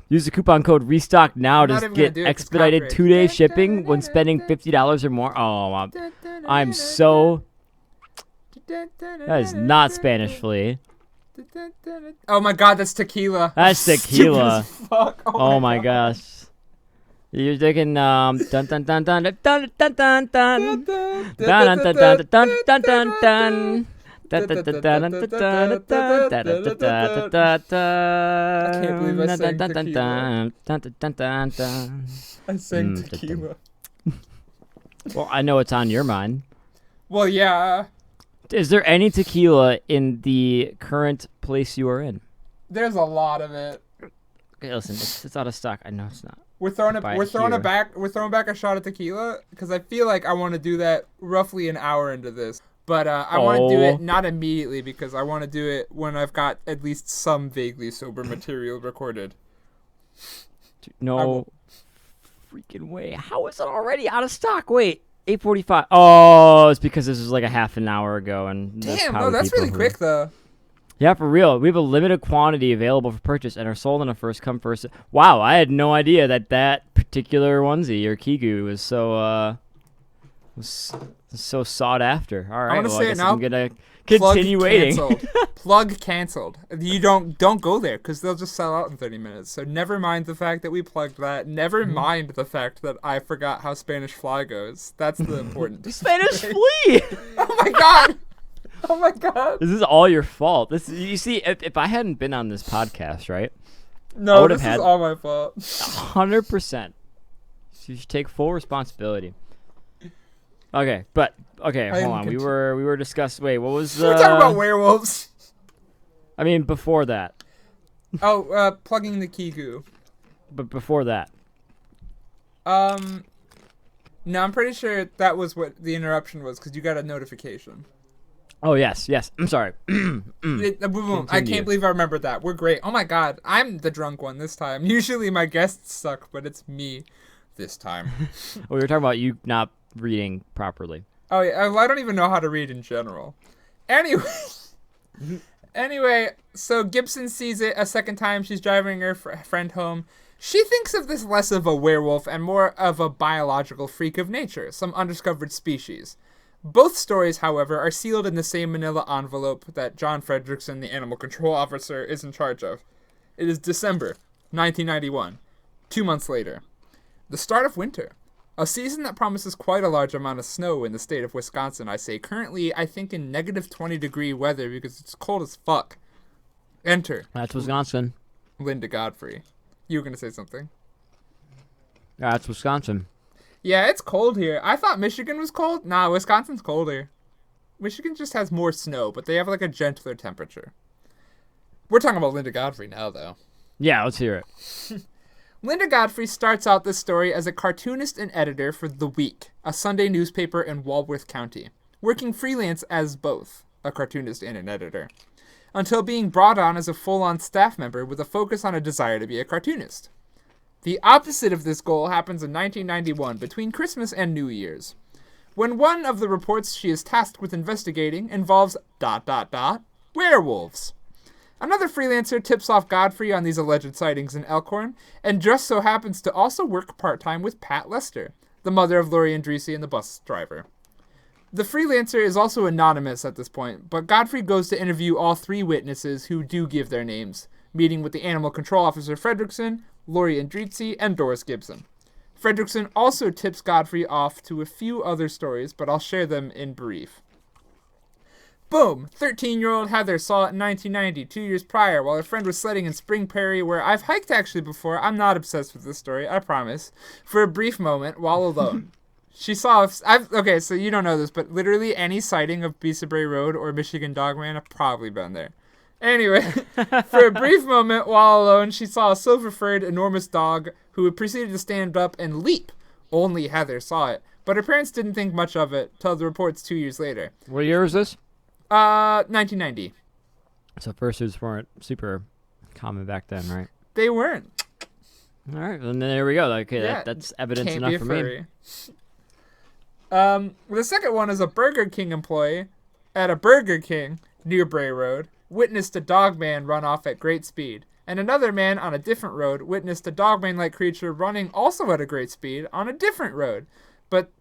Use the coupon code RESTOCK now to get expedited 2-day shipping when spending $50 or more. Oh, I'm so... That is not Spanish Flea. Oh my god, that's tequila. That's tequila. Fuck. Oh my gosh. You're thinking dun dun dun dun dun dun dun dun dun dun dun dun dun dun dun dun. I can't believe I sang tequila. I sang tequila. Well, I know it's on your mind. Well, yeah. Is there any tequila in the current place you are in? There's a lot of it. Okay, listen, it's out of stock. I know it's not. We're throwing back a shot of tequila because I feel like I want to do that roughly an hour into this. But I want to do it not immediately because I want to do it when I've got at least some vaguely sober material recorded. No freaking way. How is it already out of stock? Wait, 8:45. Oh, it's because this was like a half an hour ago. And damn, no, that's really quick though. Yeah, for real. We have a limited quantity available for purchase and are sold on a first come first. Wow, I had no idea that particular onesie or Kigu was so sought after. All right, I guess I'm gonna continue waiting. Plug canceled. You don't go there because they'll just sell out in 30 minutes. So never mind the fact that we plugged that. Never mind the fact that I forgot how Spanish Fly goes. That's the important. Spanish Flea. Oh my god. Oh my god. This is all your fault. You see, if I hadn't been on this podcast, right? No, this is all my fault. 100%. So you should take full responsibility. Okay, hold on. We were discussing. Wait, what was the? We're talking about werewolves. I mean, before that. Oh, plugging the Kigu. But before that. No, I'm pretty sure that was what the interruption was because you got a notification. Oh yes. I'm sorry. I can't believe I remembered that. We're great. Oh my god, I'm the drunk one this time. Usually my guests suck, but it's me this time. We were talking about you not reading properly. Oh yeah, I don't even know how to read in general. Anyway, so Gibson sees it a second time. She's driving her friend home. She thinks of this less of a werewolf and more of a biological freak of nature, some undiscovered species. Both stories, however, are sealed in the same manila envelope that John Frederickson, the animal control officer, is in charge of. It is December 1991, 2 months later. The start of winter. A season that promises quite a large amount of snow in the state of Wisconsin, I say. Currently, I think in negative 20-degree weather because it's cold as fuck. Enter. That's Wisconsin. Linda Godfrey. You were going to say something. That's Wisconsin. Yeah, it's cold here. I thought Michigan was cold. Nah, Wisconsin's colder. Michigan just has more snow, but they have like a gentler temperature. We're talking about Linda Godfrey now, though. Yeah, let's hear it. Linda Godfrey starts out this story as a cartoonist and editor for The Week, a Sunday newspaper in Walworth County, working freelance as both a cartoonist and an editor, until being brought on as a full-on staff member with a focus on a desire to be a cartoonist. The opposite of this goal happens in 1991, between Christmas and New Year's, when one of the reports she is tasked with investigating involves ... werewolves. Another freelancer tips off Godfrey on these alleged sightings in Elkhorn, and just so happens to also work part-time with Pat Lester, the mother of Lori Andresi and the bus driver. The freelancer is also anonymous at this point, but Godfrey goes to interview all 3 witnesses who do give their names, meeting with the animal control officer Frederickson, Lori Andresi, and Doris Gibson. Frederickson also tips Godfrey off to a few other stories, but I'll share them in brief. Boom! 13-year-old Heather saw it in 1990, 2 years prior, while her friend was sledding in Spring Prairie, where I've hiked actually before. I'm not obsessed with this story, I promise. For a brief moment, while alone. She saw... Okay, so you don't know this, but literally any sighting of Bisa Bray Road or Michigan Dogman, I've probably been there. Anyway, for a brief moment, while alone, she saw a silver-furred, enormous dog who proceeded to stand up and leap. Only Heather saw it, but her parents didn't think much of it till the reports 2 years later. What year is this? 1990. So fursuits weren't super common back then, right? They weren't. All right, and then there we go. Okay, Yeah, that's evidence can't enough be a for furry. me. The second one is a Burger King employee at a Burger King near Bray Road witnessed a dogman run off at great speed, and another man on a different road witnessed a dogman-like creature running also at a great speed on a different road. But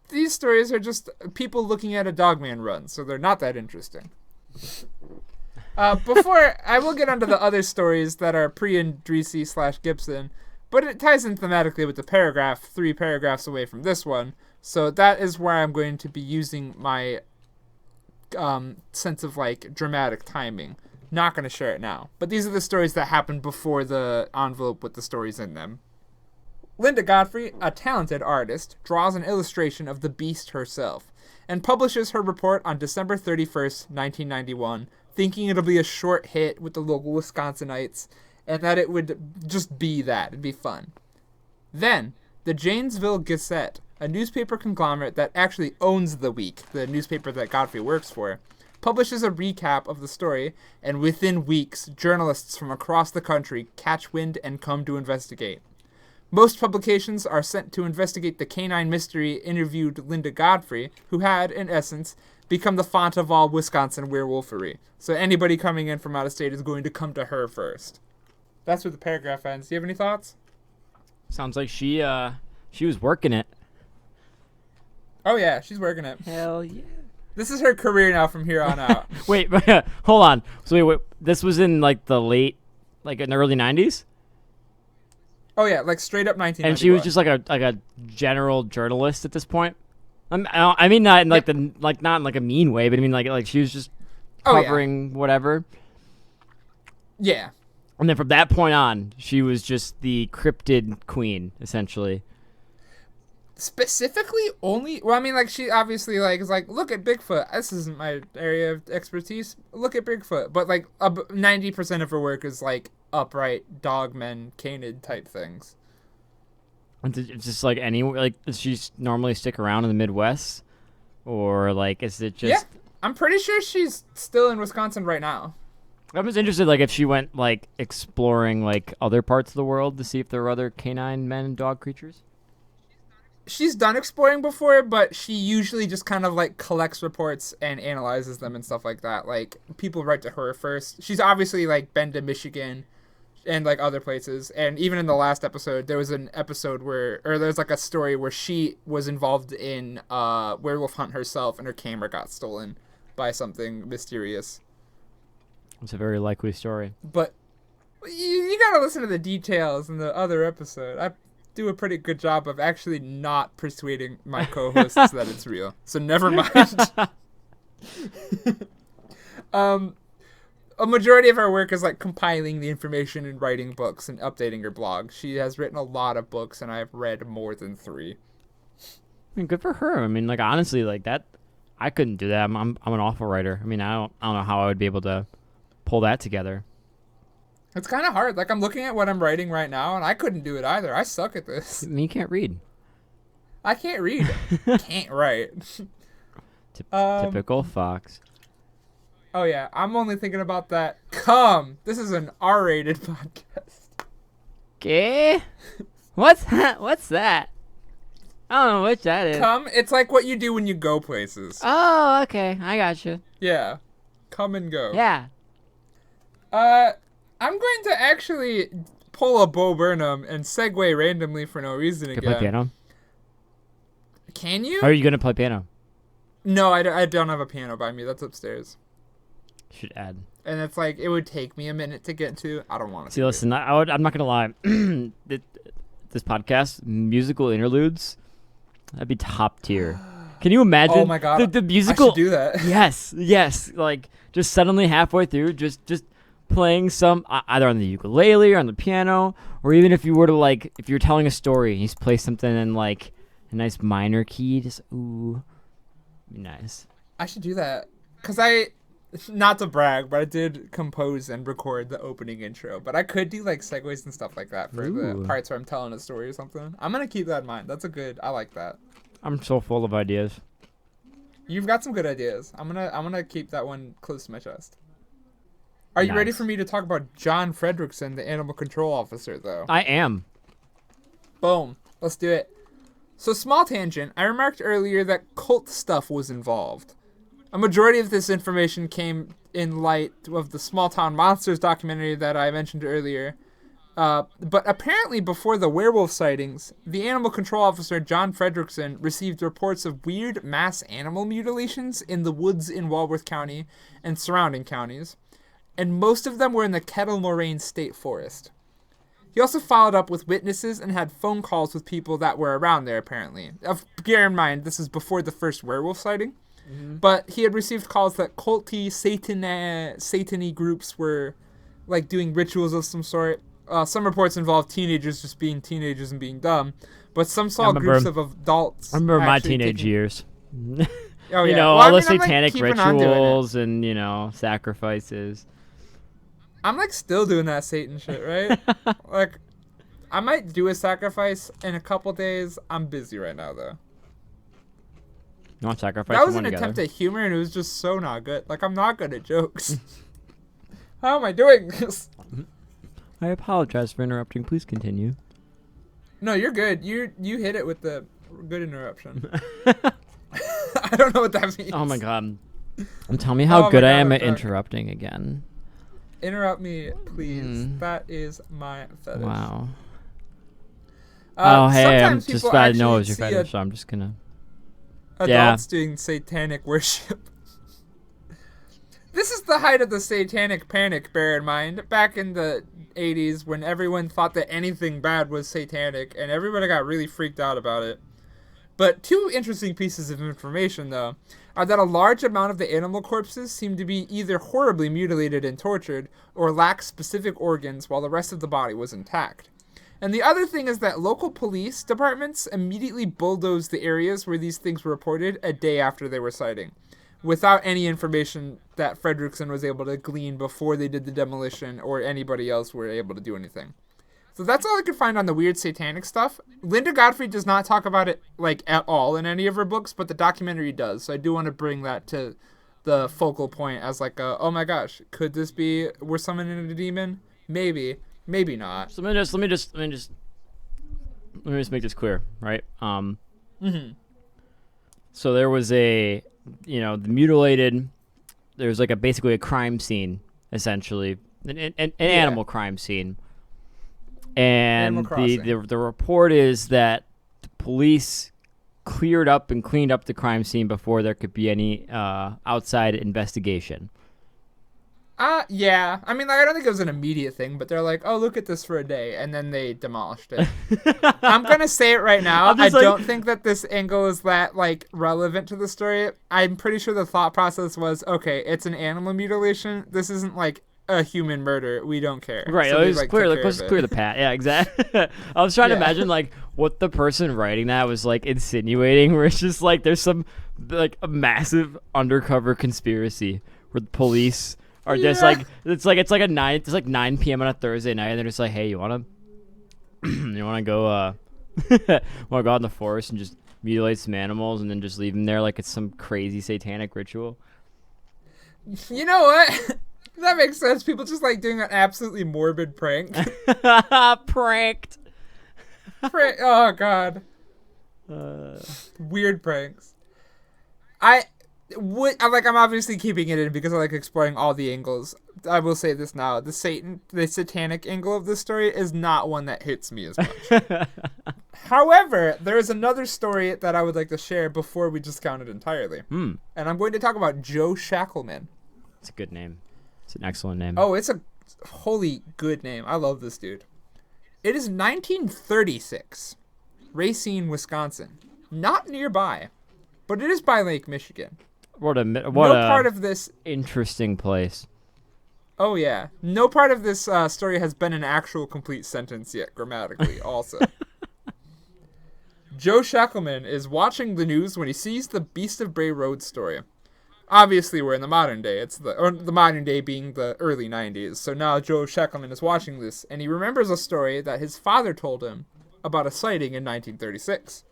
these stories are just people looking at a dogman run, so they're not that interesting. Before I will get onto the other stories that are pre-Andresi/Gibson, but it ties in thematically with the paragraph 3 paragraphs away from this one, so that is where I'm going to be using my sense of like dramatic timing. Not going to share it now, but these are the stories that happened before the envelope with the stories in them. Linda Godfrey, a talented artist, draws an illustration of the beast herself and publishes her report on December 31st, 1991, thinking it'll be a short hit with the local Wisconsinites and that it would just be that. It'd be fun. Then, the Janesville Gazette, a newspaper conglomerate that actually owns The Week, the newspaper that Godfrey works for, publishes a recap of the story, and within weeks, journalists from across the country catch wind and come to investigate. Most publications are sent to investigate the canine mystery interviewed Linda Godfrey, who had, in essence, become the font of all Wisconsin werewolfery. So anybody coming in from out of state is going to come to her first. That's where the paragraph ends. Do you have any thoughts? Sounds like she was working it. Oh yeah, she's working it. Hell yeah. This is her career now from here on out. Wait, hold on. So wait, this was in like the late, like in the early 90s? Oh yeah, like straight up 1991. And she was just like a general journalist at this point. I mean not in like not in like a mean way, but I mean like she was just covering whatever. Yeah. And then from that point on, she was just the cryptid queen, essentially. Specifically only, well, I mean, like, she obviously, like, is like, look at Bigfoot. This isn't my area of expertise. Look at Bigfoot. But, like, 90% of her work is, like, upright dogmen, canid type things. And it's just, like, does she normally stick around in the Midwest? Or, like, is it just... Yeah, I'm pretty sure she's still in Wisconsin right now. I was interested, like, if she went, like, exploring, like, other parts of the world to see if there were other canine men and dog creatures. She's done exploring before, but she usually just kind of, like, collects reports and analyzes them and stuff like that. Like, people write to her first. She's obviously, like, been to Michigan. and like other places. And even in the last episode, there was an episode there's like a story where she was involved in werewolf hunt herself, and her camera got stolen by something mysterious. It's a very likely story. But you gotta listen to the details in the other episode. I do a pretty good job of actually not persuading my co-hosts that it's real. So never mind. A majority of her work is like compiling the information and writing books and updating her blog. She has written a lot of books, and I've read more than 3. I mean, good for her. I mean, like, honestly, like that, I couldn't do that. I'm an awful writer. I mean, I don't know how I would be able to pull that together. It's kind of hard. Like, I'm looking at what I'm writing right now, and I couldn't do it either. I suck at this. I mean, you can't read. I can't read. Can't write. Typical Fox. Oh, yeah. I'm only thinking about that. Come. This is an R-rated podcast. Okay. What's that? I don't know what that is. Come. It's like what you do when you go places. Oh, okay. I got you. Yeah. Come and go. Yeah. I'm going to actually pull a Bo Burnham and segue randomly for no reason You again. can play piano? Can you? How are you going to play piano? No, I don't have a piano by me. That's upstairs. Should add. And it's like, it would take me a minute to get to. I don't want to. See, listen, I'm not going to lie. This podcast, musical interludes, that'd be top tier. Can you imagine? Oh my God. The musical. I should do that. Yes. Like, just suddenly halfway through, just playing some, either on the ukulele or on the piano, or even if you were to, like, if you're telling a story, you just play something in, like, a nice minor key, just, ooh, be nice. I should do that. Because not to brag, but I did compose and record the opening intro. But I could do, like, segues and stuff like that for the parts where I'm telling a story or something. I'm going to keep that in mind. I like that. I'm so full of ideas. You've got some good ideas. I'm gonna keep that one close to my chest. Are you ready for me to talk about John Frederickson, the animal control officer, though? I am. Boom. Let's do it. So, small tangent. I remarked earlier that cult stuff was involved. A majority of this information came in light of the Small Town Monsters documentary that I mentioned earlier. But apparently before the werewolf sightings, the animal control officer John Frederickson received reports of weird mass animal mutilations in the woods in Walworth County and surrounding counties, and most of them were in the Kettle Moraine State Forest. He also followed up with witnesses and had phone calls with people that were around there, apparently. Bear in mind, this is before the first werewolf sighting, but he had received calls that culty, satany groups were, like, doing rituals of some sort. Some reports involved teenagers just being teenagers and being dumb, but some saw groups of adults. I remember my teenage years. Oh, yeah. You know, well, all the I'm, satanic like, rituals and, you know, sacrifices. I'm, like, still doing that Satan shit, right? Like, I might do a sacrifice in a couple days. I'm busy right now, though. You want to sacrifice? That was an attempt at humor, and it was just so not good. Like, I'm not good at jokes. How am I doing this? I apologize for interrupting. Please continue. No, you're good. You hit it with the good interruption. I don't know what that means. Oh my god. Tell me how good I am at interrupting again. Interrupt me, please. That is my fetish. Wow. Hey, I'm just glad to know it was your fetish, so I'm just gonna... Adults doing satanic worship. This is the height of the satanic panic, bear in mind. Back in the 80s when everyone thought that anything bad was satanic and everybody got really freaked out about it. But two interesting pieces of information, though, are that a large amount of the animal corpses seem to be either horribly mutilated and tortured or lack specific organs while the rest of the body was intact. And the other thing is that local police departments immediately bulldozed the areas where these things were reported a day after they were sighting, without any information that Frederickson was able to glean before they did the demolition or anybody else were able to do anything. So that's all I could find on the weird satanic stuff. Linda Godfrey does not talk about it, like, at all in any of her books, but the documentary does. So I do want to bring that to the focal point as, like, oh my gosh, could this be, we're summoning a demon? Maybe. Maybe not. So let me just make this clear, right? So there was the mutilated, there was like basically a crime scene, essentially, an animal crime scene And the report is that the police cleared up and cleaned up the crime scene before there could be any outside investigation. Yeah. I mean, like, I don't think it was an immediate thing, but they're like, oh, look at this for a day, and then they demolished it. I'm gonna say it right now. I don't think that this angle is that, like, relevant to the story. I'm pretty sure the thought process was, okay, it's an animal mutilation. This isn't, like, a human murder. We don't care. Right. So it was clear. Like, let's clear the path. Yeah, exactly. I was trying to imagine, like, what the person writing that was, like, insinuating, where it's just, like, there's some, like, a massive undercover conspiracy where the police are just it's like 9 p.m. on a Thursday night, and they're just like, hey, you wanna go wanna go out in the forest and just mutilate some animals and then just leave them there like it's some crazy satanic ritual? You know what? That makes sense. People just like doing an absolutely morbid prank. Pranked. Oh god. Weird pranks. I'm obviously keeping it in because I like exploring all the angles. I will say this now: the satanic angle of this story is not one that hits me as much. However, there is another story that I would like to share before we discount it entirely. And I'm going to talk about Joe Shackleman. It's a good name. It's an excellent name. Oh, it's a holy good name. I love this dude. It is 1936, Racine, Wisconsin. Not nearby, but it is by Lake Michigan. What a part of this interesting place. Oh yeah, no part of this story has been an actual complete sentence yet grammatically. Also, Joe Shackleman is watching the news when he sees the Beast of Bray Road story. Obviously, we're in the modern day. The modern day being the early 90s. So now Joe Shackleman is watching this, and he remembers a story that his father told him about a sighting in 1936.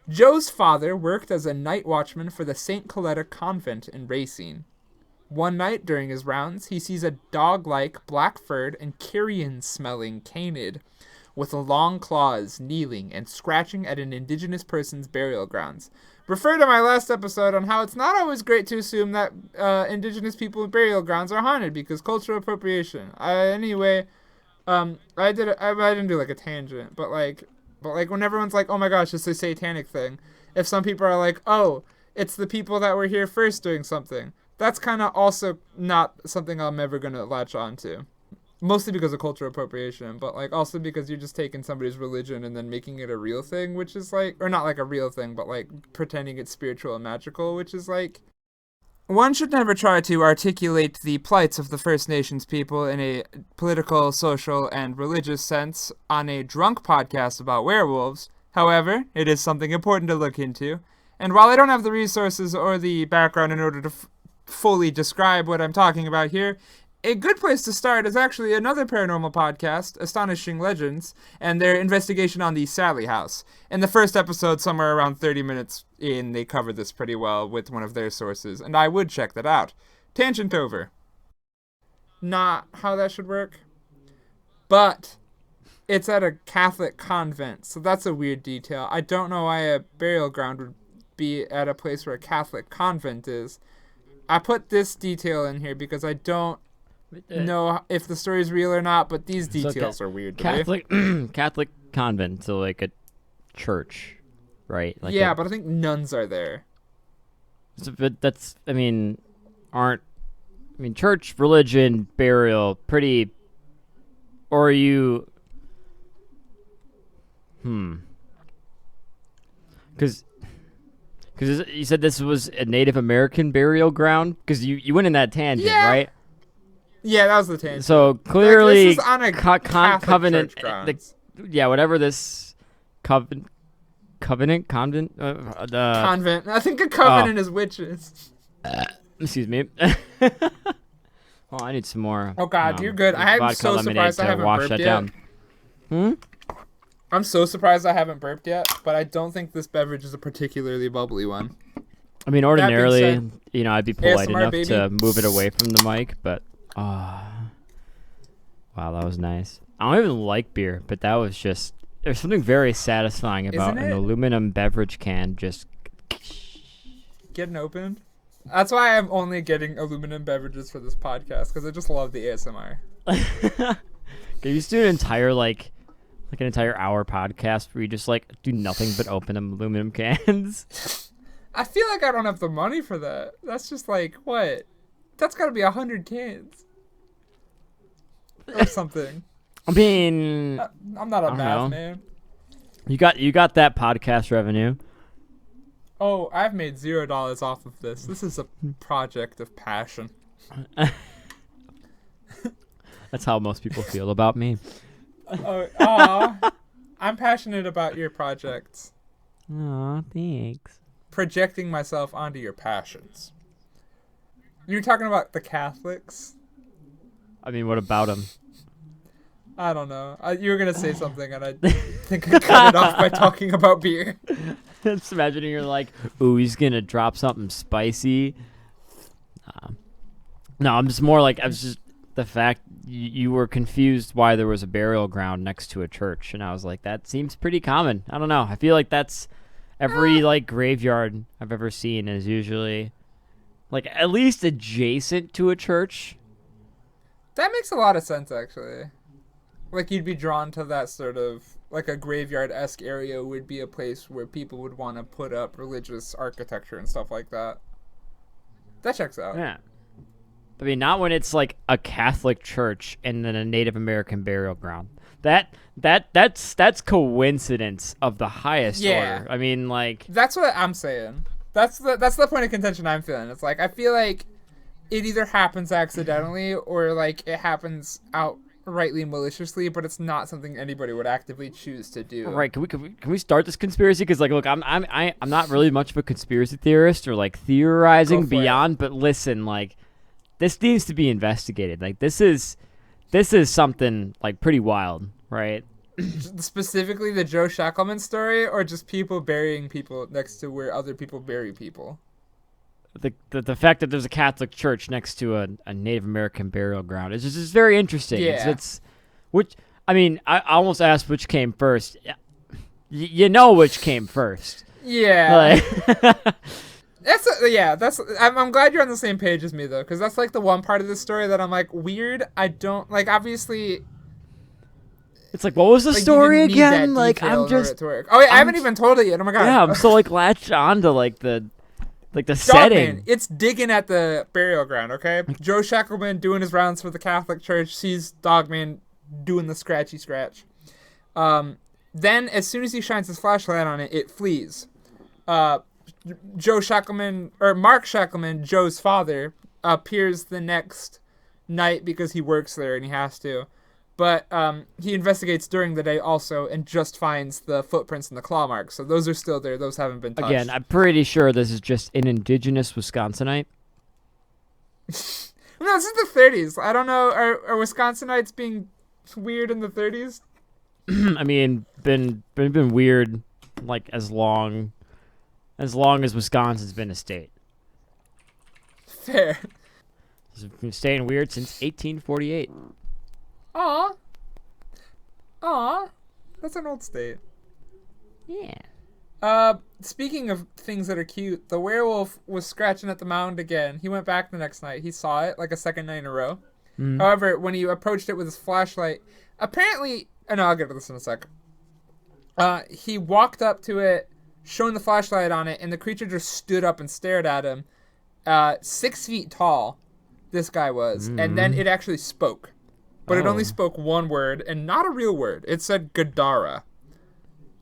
Joe's father worked as a night watchman for the St. Coletta Convent in Racine. One night during his rounds, he sees a dog-like, black-furred, and carrion-smelling canid with long claws kneeling and scratching at an indigenous person's burial grounds. Refer to my last episode on how it's not always great to assume that indigenous people in burial grounds are haunted because cultural appropriation. I didn't do like a tangent, but when everyone's like, oh my gosh, it's a satanic thing, if some people are like, oh, it's the people that were here first doing something, that's kind of also not something I'm ever going to latch on to. Mostly because of cultural appropriation, but like also because you're just taking somebody's religion and then making it a real thing, which is like, or not like a real thing, but like pretending it's spiritual and magical, which is like... One should never try to articulate the plights of the First Nations people in a political, social, and religious sense on a drunk podcast about werewolves. However, it is something important to look into. And while I don't have the resources or the background in order to fully describe what I'm talking about here, a good place to start is actually another paranormal podcast, Astonishing Legends, and their investigation on the Sally House. In the first episode, somewhere around 30 minutes in, they covered this pretty well with one of their sources, and I would check that out. Tangent over. Not how that should work. But it's at a Catholic convent, so that's a weird detail. I don't know why a burial ground would be at a place where a Catholic convent is. I put this detail in here because I don't know if the story is real or not, but these details are weird. Catholic convent, so like a church, right? Like yeah, but I think nuns are there. But church, religion, burial, pretty. Or are you? Because you said this was a Native American burial ground. Because you went in that tangent, right? Yeah, that was the tangent. So clearly, this is on a covenant. Whatever this convent. Convent. I think a covenant is witches. Excuse me. Oh, I need some more. Oh God, you're good. I'm so surprised I haven't burped yet. I'm so surprised I haven't burped yet, but I don't think this beverage is a particularly bubbly one. I mean, ordinarily, I'd be polite ASMR, enough baby. to move it away from the mic, but wow, that was nice. I don't even like beer, but that was just, there's something very satisfying about an aluminum beverage can just getting opened. That's why I'm only getting aluminum beverages for this podcast, because I just love the ASMR. Can you just do an entire like an entire hour podcast where you just like do nothing but open aluminum cans? I feel like I don't have the money for that. That's just like what? That's got to be 100 cans or something. I mean, I'm not a math know. man. You got that podcast revenue. Oh, I've made $0 off of this. This is a project of passion. That's how most people feel about me. I'm passionate about your projects. Aw, thanks. Projecting myself onto your passions. You're talking about the Catholics? I mean, what about them? I don't know. You were going to say something, and I think I cut it off by talking about beer. Just imagining you're like, ooh, he's going to drop something spicy. No, I'm just more like, I was just, the fact you were confused why there was a burial ground next to a church. And I was like, that seems pretty common. I don't know. I feel like that's every like graveyard I've ever seen is usually like at least adjacent to a church. That makes a lot of sense, actually. Like, you'd be drawn to that sort of, like, a graveyard-esque area would be a place where people would want to put up religious architecture and stuff like that. That checks out. Yeah. I mean, not when it's, like, a Catholic church and then a Native American burial ground. That's coincidence of the highest order. I mean, like... That's what I'm saying. That's the point of contention I'm feeling. It's like, I feel like it either happens accidentally or, like, it happens outrightly maliciously, but it's not something anybody would actively choose to do. Right? Can we start this conspiracy? Because like, look, I'm not really much of a conspiracy theorist or like theorizing beyond. But listen, like, this needs to be investigated. Like, this is something like pretty wild, right? Specifically the Joe Shackleman story, or just people burying people next to where other people bury people? The fact that there's a Catholic church next to a Native American burial ground is just very interesting. Yeah. It's which, I mean, I almost asked which came first. You know which came first. Yeah. Like, I'm glad you're on the same page as me, though, because that's like the one part of the story that I'm like, weird. I don't like, obviously. It's like, what was the story again? Like, I'm just. Oh wait, I haven't even told it yet. Oh my god. Yeah, I'm so like latched on to like the setting. Man, it's digging at the burial ground, okay? Joe Shackleman doing his rounds for the Catholic Church sees Dogman doing the scratchy scratch. Then, as soon as he shines his flashlight on it, it flees. Mark Shackleman, Joe's father, appears the next night because he works there and he has to. But he investigates during the day also and just finds the footprints and the claw marks. So those are still there. Those haven't been touched. Again, I'm pretty sure this is just an indigenous Wisconsinite. No, this is the 30s. I don't know. Are Wisconsinites being weird in the 30s? I mean, been weird like as long as Wisconsin's been a state. Fair. It's been staying weird since 1848. Aw. That's an old state. Yeah. Speaking of things that are cute, the werewolf was scratching at the mound again. He went back the next night. He saw it like a second night in a row. Mm. However, when he approached it with his flashlight, apparently, and I'll get to this in a sec. He walked up to it, shone the flashlight on it, and the creature just stood up and stared at him. 6 feet tall, this guy was, and then it actually spoke. But it only spoke one word, and not a real word. It said Gadara.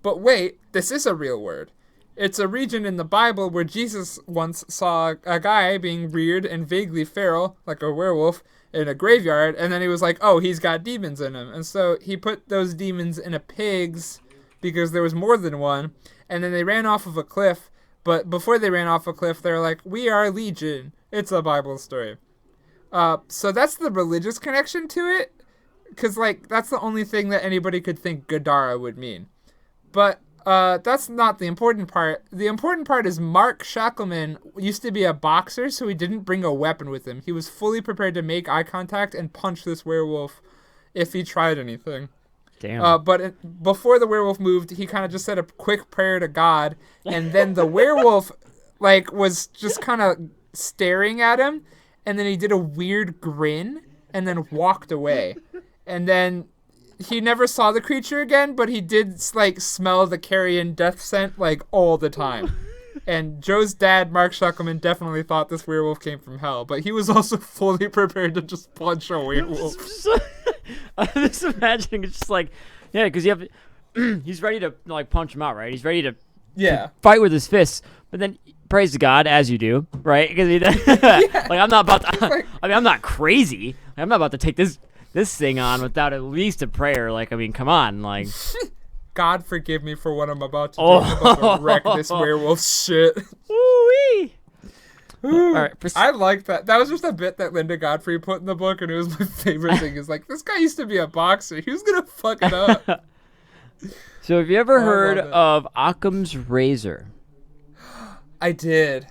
But wait, this is a real word. It's a region in the Bible where Jesus once saw a guy being weird and vaguely feral, like a werewolf, in a graveyard, and then he was like, oh, he's got demons in him. And so he put those demons in a pig's because there was more than one, and then they ran off of a cliff. But before they ran off a cliff, they were like, we are Legion. It's a Bible story. So that's the religious connection to it. Because, like, that's the only thing that anybody could think Gadara would mean. But that's not the important part. The important part is Mark Shackleman used to be a boxer, so he didn't bring a weapon with him. He was fully prepared to make eye contact and punch this werewolf if he tried anything. Damn. But before the werewolf moved, he kind of just said a quick prayer to God, and then the werewolf, like, was just kind of staring at him, and then he did a weird grin, and then walked away. And then he never saw the creature again, but he did like smell the carrion death scent like all the time. And Joe's dad, Mark Shackleman, definitely thought this werewolf came from hell, but he was also fully prepared to just punch a werewolf. I'm just imagining it's just like, yeah, because you have, he's ready to like punch him out, right? He's ready to fight with his fists, but then praise to God as you do, right? Because like I'm not about to, I mean I'm not crazy. I'm not about to take this thing on without at least a prayer. Like I mean, come on, like. God forgive me for what I'm about to do. I'm about to wreck this werewolf shit. Woo-wee. All right, I like that. That was just a bit that Linda Godfrey put in the book, and it was my favorite thing. Is like, this guy used to be a boxer. He was gonna fuck it up. So have you ever heard of Occam's razor? I did.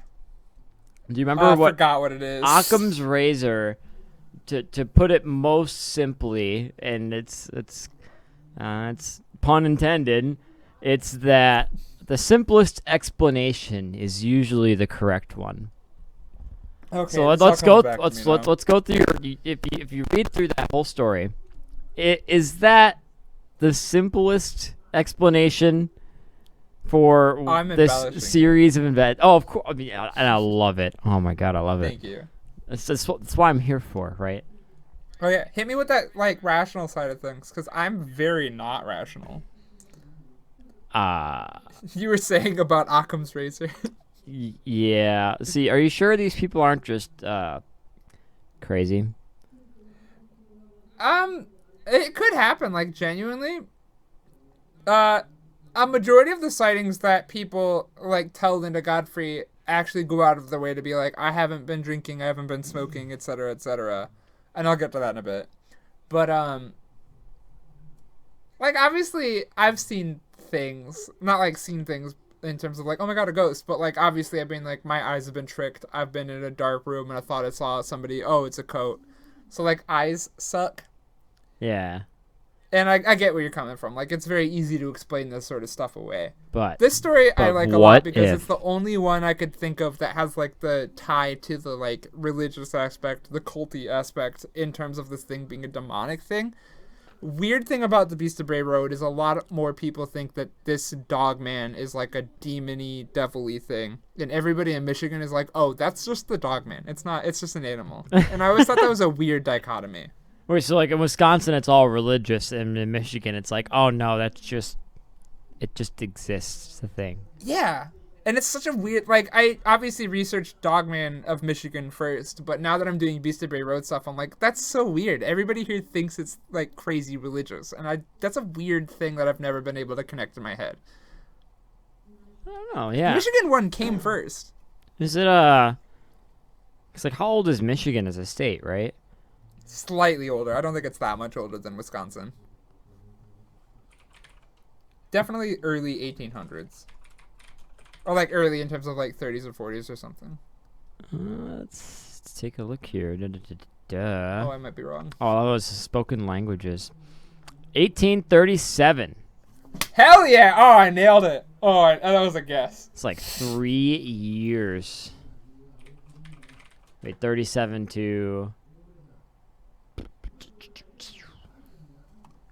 Do you remember what? I forgot what it is. Occam's razor. To put it most simply, and it's pun intended, it's that the simplest explanation is usually the correct one. Okay, so let's go through if you read through that whole story, is that the simplest explanation for this series of events? Oh, of course. I mean, and I love it. Oh my God, I love it. Thank you. That's what I'm here for, right? Oh yeah, hit me with that like rational side of things, because I'm very not rational. You were saying about Occam's razor. Yeah. See, are you sure these people aren't just crazy? It could happen, like genuinely. A majority of the sightings that people like tell Linda Godfrey actually go out of their way to be like, I haven't been drinking, I haven't been smoking, etc., etc. And I'll get to that in a bit. But, like, obviously, I've seen things. Not, like, seen things in terms of, like, oh my God, a ghost. But, like, obviously, I've been, like, my eyes have been tricked. I've been in a dark room and I thought I saw somebody. Oh, it's a coat. So, like, eyes suck. Yeah. And I get where you're coming from. Like, it's very easy to explain this sort of stuff away. But this story I like a lot because it's the only one I could think of that has, like, the tie to the, like, religious aspect, the culty aspect, in terms of this thing being a demonic thing. Weird thing about the Beast of Bray Road is a lot more people think that this dog man is, like, a demon-y, devil-y thing. And everybody in Michigan is like, oh, that's just the dog man. It's not, it's just an animal. And I always thought that was a weird dichotomy. Wait, so like in Wisconsin, it's all religious, and in Michigan, it's like, oh no, it just exists. It's a thing. Yeah, and it's such a weird. Like, I obviously researched Dogman of Michigan first, but now that I'm doing Beast of Bray Road stuff, I'm like, that's so weird. Everybody here thinks it's like crazy religious, and that's a weird thing that I've never been able to connect in my head. I don't know. Yeah, the Michigan one came first. Is it It's like, how old is Michigan as a state, right? Slightly older. I don't think it's that much older than Wisconsin. Definitely early 1800s. Or like early in terms of like 30s or 40s or something. Let's take a look here. Oh, I might be wrong. Oh, that was spoken languages. 1837. Hell yeah! Oh, I nailed it. Oh, that was a guess. It's like 3 years. Wait, 37 to...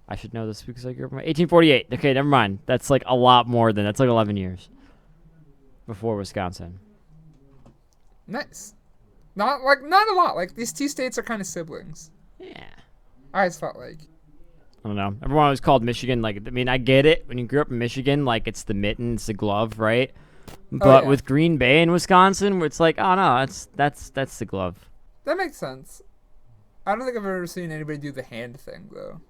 I should know this because I grew up in 1848. Okay, never mind. That's like a lot more than... That's like 11 years. Before Wisconsin. Nice. Not a lot. Like, these two states are kind of siblings. Yeah. I just felt like... I don't know. Everyone always called Michigan, like, I mean, I get it. When you grew up in Michigan, like, it's the mitten, it's the glove, right? But with Green Bay in Wisconsin, where it's like, oh, no, that's the glove. That makes sense. I don't think I've ever seen anybody do the hand thing, though.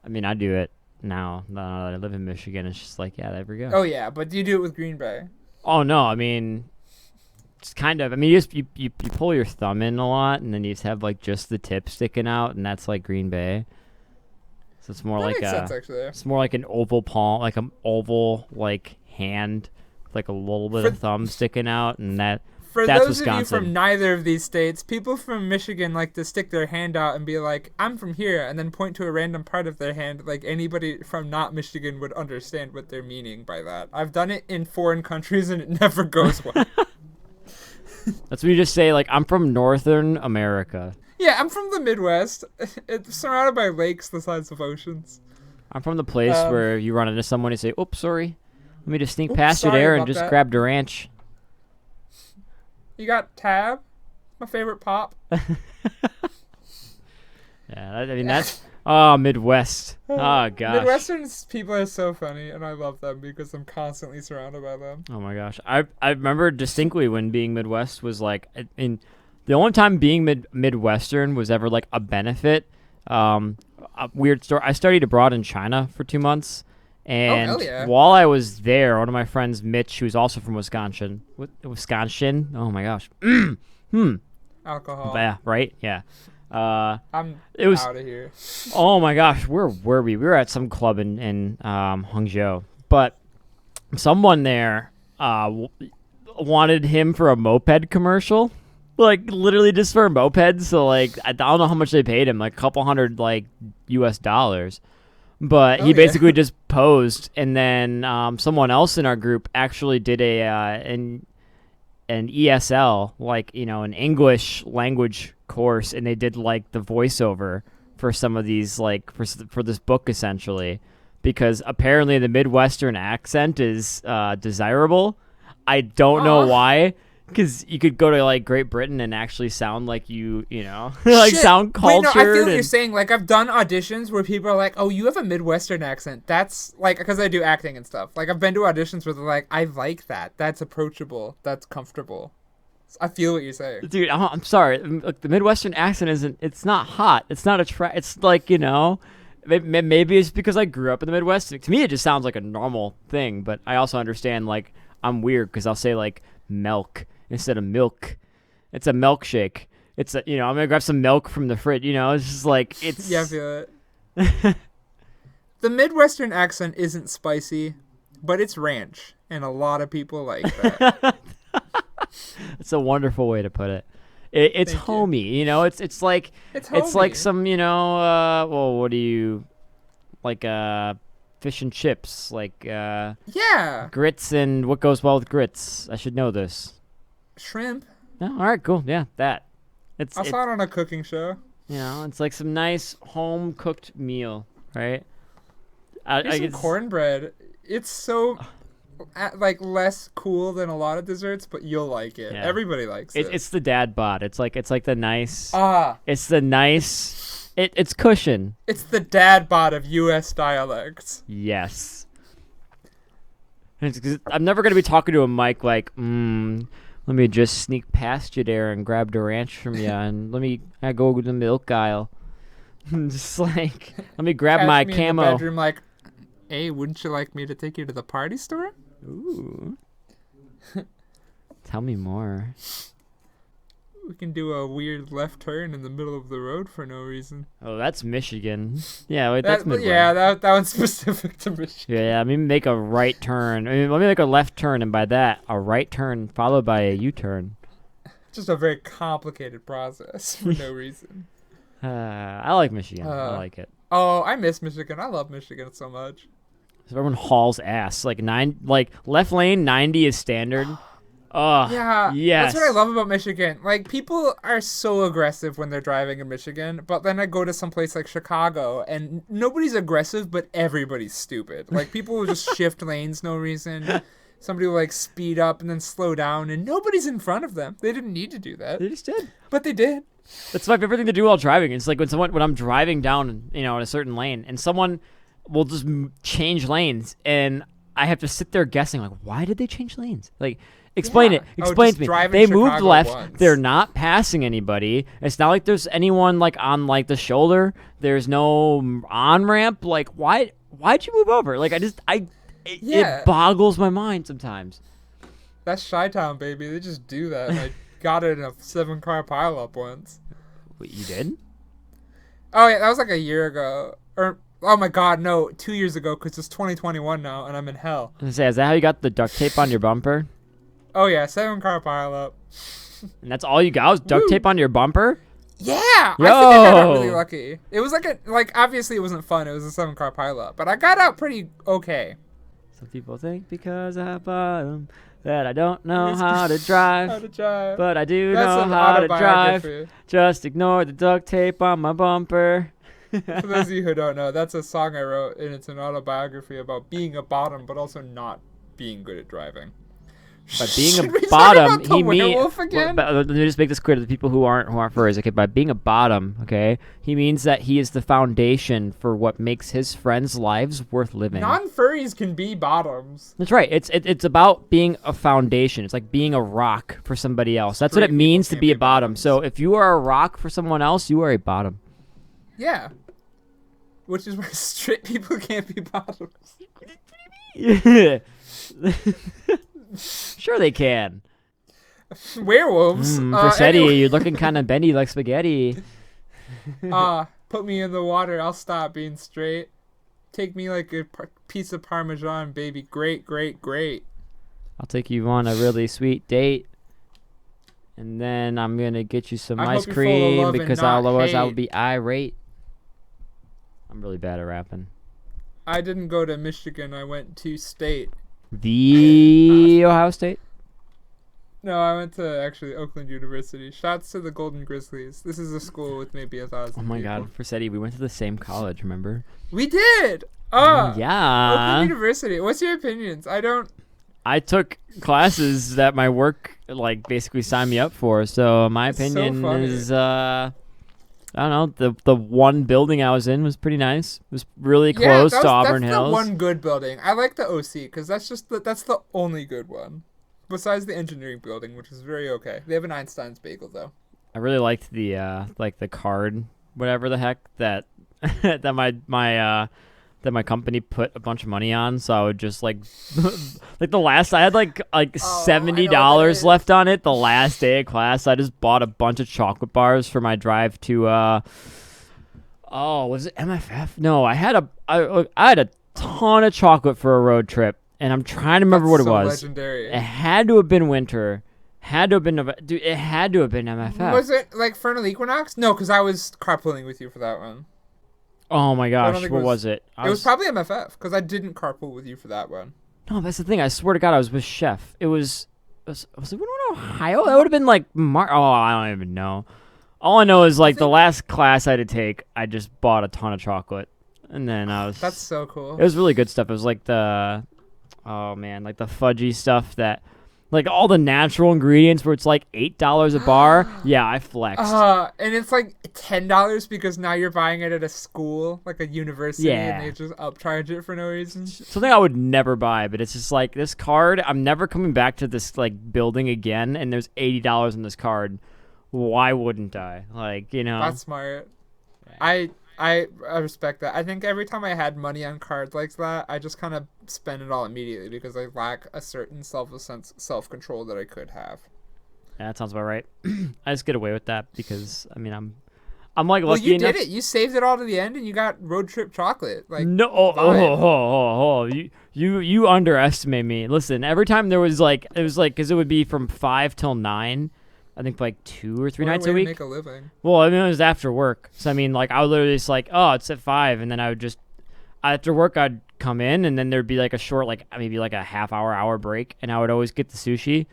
I mean, I do it now that I live in Michigan. It's just like, yeah, there we go. Oh, yeah, but do you do it with Green Bay? Oh, no, I mean... It's kind of, I mean, you pull your thumb in a lot, and then you just have like just the tip sticking out, and that's like Green Bay. So it's more like sense, actually. It's more like an oval palm, like an oval like hand, with like a little bit of thumb sticking out, and that's those Wisconsin. Of you from neither of these states, people from Michigan like to stick their hand out and be like, "I'm from here," and then point to a random part of their hand. Like anybody from not Michigan would understand what they're meaning by that. I've done it in foreign countries, and it never goes well. That's what you just say, like, I'm from Northern America. Yeah, I'm from the Midwest. It's surrounded by lakes the size of oceans. I'm from the place where you run into someone and say, "Oops, sorry. Let me just sneak Oops, past you sorry there and about just that." grab the ranch." You got Tab, my favorite pop. Yeah, I mean that's Midwest. Oh gosh. Midwestern people are so funny, and I love them because I'm constantly surrounded by them. Oh my gosh. I remember distinctly when being Midwest was like, the only time being Midwestern was ever like a benefit. A weird story. I studied abroad in China for 2 months, and hell yeah. while I was there, one of my friends, Mitch, who's also from Wisconsin. Wisconsin? Oh my gosh. Alcohol. Yeah, right? Yeah. I'm It was. out of here. Oh my gosh, where were we? We were at some club in Hangzhou, but someone there wanted him for a moped commercial, like literally just for a moped. So like I don't know how much they paid him, like a couple hundred like US dollars, but he basically just posed, and then someone else in our group actually did an ESL, like an English language course, and they did like the voiceover for some of these, like for this book essentially, because apparently the Midwestern accent is desirable. I don't know why, because you could go to like Great Britain and actually sound like like sound cultured. Wait, no, I feel what you're saying. Like I've done auditions where people are like, "Oh, you have a Midwestern accent." That's like because I do acting and stuff. Like I've been to auditions where they're like, "I like that. That's approachable. That's comfortable." I feel what you're saying. Dude, I'm sorry. Look, the Midwestern accent it's not hot. It's not it's like, maybe it's because I grew up in the Midwest. To me, it just sounds like a normal thing, but I also understand, like, I'm weird because I'll say, like, milk instead of milk. It's a milkshake. It's I'm going to grab some milk from the fridge, it's just like, it's... Yeah, I feel it. The Midwestern accent isn't spicy, but it's ranch, and a lot of people like that. It's a wonderful way to put it. It's Thank homey, it's like it's like some, what do you like fish and chips, like yeah, grits, and what goes well with grits? I should know this. Shrimp. Oh, all right, cool. Yeah, that. I saw it on a cooking show. It's like some nice home cooked meal, right? I get cornbread. It's so like less cool than a lot of desserts, but you'll like it. Yeah. Everybody likes it. It's the dad bod. It's like the nice. It's the nice. It's cushion. It's the dad bod of U.S. dialects. Yes. I'm never gonna be talking to a mic like, let me just sneak past you there and grab the ranch from you, and I go to the milk aisle. Just like, let me grab my me camo. In the bedroom, like, hey, wouldn't you like me to take you to the party store? Ooh. Tell me more. We can do a weird left turn in the middle of the road for no reason. Oh, that's Michigan. Yeah, wait, that's Midwest. Yeah, that one's specific to Michigan. Yeah, let me make a right turn. Let me make a left turn, and by that, a right turn followed by a U-turn. Just a very complicated process for no reason. I like Michigan. I like it. Oh, I miss Michigan. I love Michigan so much. So everyone hauls ass. Like left lane 90 is standard. Oh, yeah. Yes. That's what I love about Michigan. Like, people are so aggressive when they're driving in Michigan, but then I go to some place like Chicago, and nobody's aggressive, but everybody's stupid. Like, people will just shift lanes no reason. Somebody will, like, speed up and then slow down, and nobody's in front of them. They didn't need to do that. They just did. But they did. That's my favorite thing to do while driving. It's like when I'm driving down, in a certain lane, and someone will just change lanes, and I have to sit there guessing, like, why did they change lanes? Like, explain it. Explain to me. They moved left. Once. They're not passing anybody. It's not like there's anyone like on like the shoulder. There's no on ramp. Like, why'd you move over? Like, it boggles my mind sometimes. That's Chi-Town, baby. They just do that. And I got it in a 7-car pileup once. Wait, you did? Oh yeah, that was like a year ago. Or oh my God, no, 2 years ago, because it's 2021 now, and I'm in hell. I was gonna say, is that how you got the duct tape on your bumper? Oh yeah, 7-car pileup. And that's all you got was duct tape on your bumper? Yeah, I think I got really lucky. It was like obviously it wasn't fun. It was a 7-car pileup, but I got out pretty okay. Some people think because I bought them that I don't know how to drive. How to drive. But I do That's know an how to drive. autobiography. Just ignore the duct tape on my bumper. For those of you who don't know, that's a song I wrote, and it's an autobiography about being a bottom, but also not being good at driving. By being Should a we talk bottom, about the he means. werewolf again? Let me just make this clear to the people who aren't furries. Okay, by being a bottom, okay, he means that he is the foundation for what makes his friends' lives worth living. Non-furries can be bottoms. That's right. It's about being a foundation. It's like being a rock for somebody else. That's what it Straight means to people be a can't be bottom. bottoms. So if you are a rock for someone else, you are a bottom. Yeah. Which is why straight people can't be bottoms. Sure they can. Werewolves. Versetti, you're looking kind of bendy like spaghetti. Put me in the water. I'll stop being straight. Take me like a piece of Parmesan, baby. Great, great, great. I'll take you on a really sweet date. And then I'm going to get you some I ice hope you're full of cream love and because not otherwise I hate. would be irate. I'm really bad at rapping. I didn't go to Michigan. I went to state. The Ohio State? No, I went to actually Oakland University. Shouts to the Golden Grizzlies. This is a school with maybe 1,000 Oh my people. God, Versetti, we went to the same college, remember? We did! Yeah. Oakland University. What's your opinions? I took classes that my work basically signed me up for, so my It's so opinion funny. is I don't know, the one building I was in was pretty nice. It was really close to Auburn that's Hills. the one good building. I like the OC because that's the only good one. Besides the engineering building, which is very okay. They have an Einstein's bagel though. I really liked the the card, whatever the heck that that my company put a bunch of money on, so I would just like the last I had like $70 left on it. The last day of class, I just bought a bunch of chocolate bars for my drive to was it MFF? No, I had a ton of chocolate for a road trip, and I'm trying to remember what it was. Legendary. It had to have been winter. Had to have been dude. It had to have been MFF. Was it like Fernal Equinox? No, because I was carpooling with you for that one. Oh my I don't gosh, think what was it? It was probably MFF because I didn't carpool with you for that one. No, that's the thing. I swear to God, I was with Chef. Was it in Ohio? That would have been like I don't even know. All I know is like the last class I had to take, I just bought a ton of chocolate, and then I was. That's so cool. It was really good stuff. It was like the fudgy stuff that. Like all the natural ingredients where it's like $8 a bar. Yeah, I flexed. And it's like $10 because now you're buying it at a school, like a university, Yeah. and they just upcharge it for no reason. Something I would never buy, but it's just like this card. I'm never coming back to this like building again, and there's $80 in this card. Why wouldn't I? Like, you know. That's smart. I respect that. I think every time I had money on cards like that, I just kind of spend it all immediately because I lack a certain self-control that I could have. Yeah, that sounds about right. I just get away with that because I mean I'm like Well, lucky you enough. did it. You saved it all to the end, and you got road trip chocolate. Like no, you underestimate me. Listen, every time it was like because it would be from 5 till 9. I think like 2 or 3 what nights way a to week. make a living. Well, I mean it was after work, so I mean like I would literally just like it's at 5, and then I would just after work I'd come in, and then there'd be like a short like maybe like a hour break, and I would always get the sushi.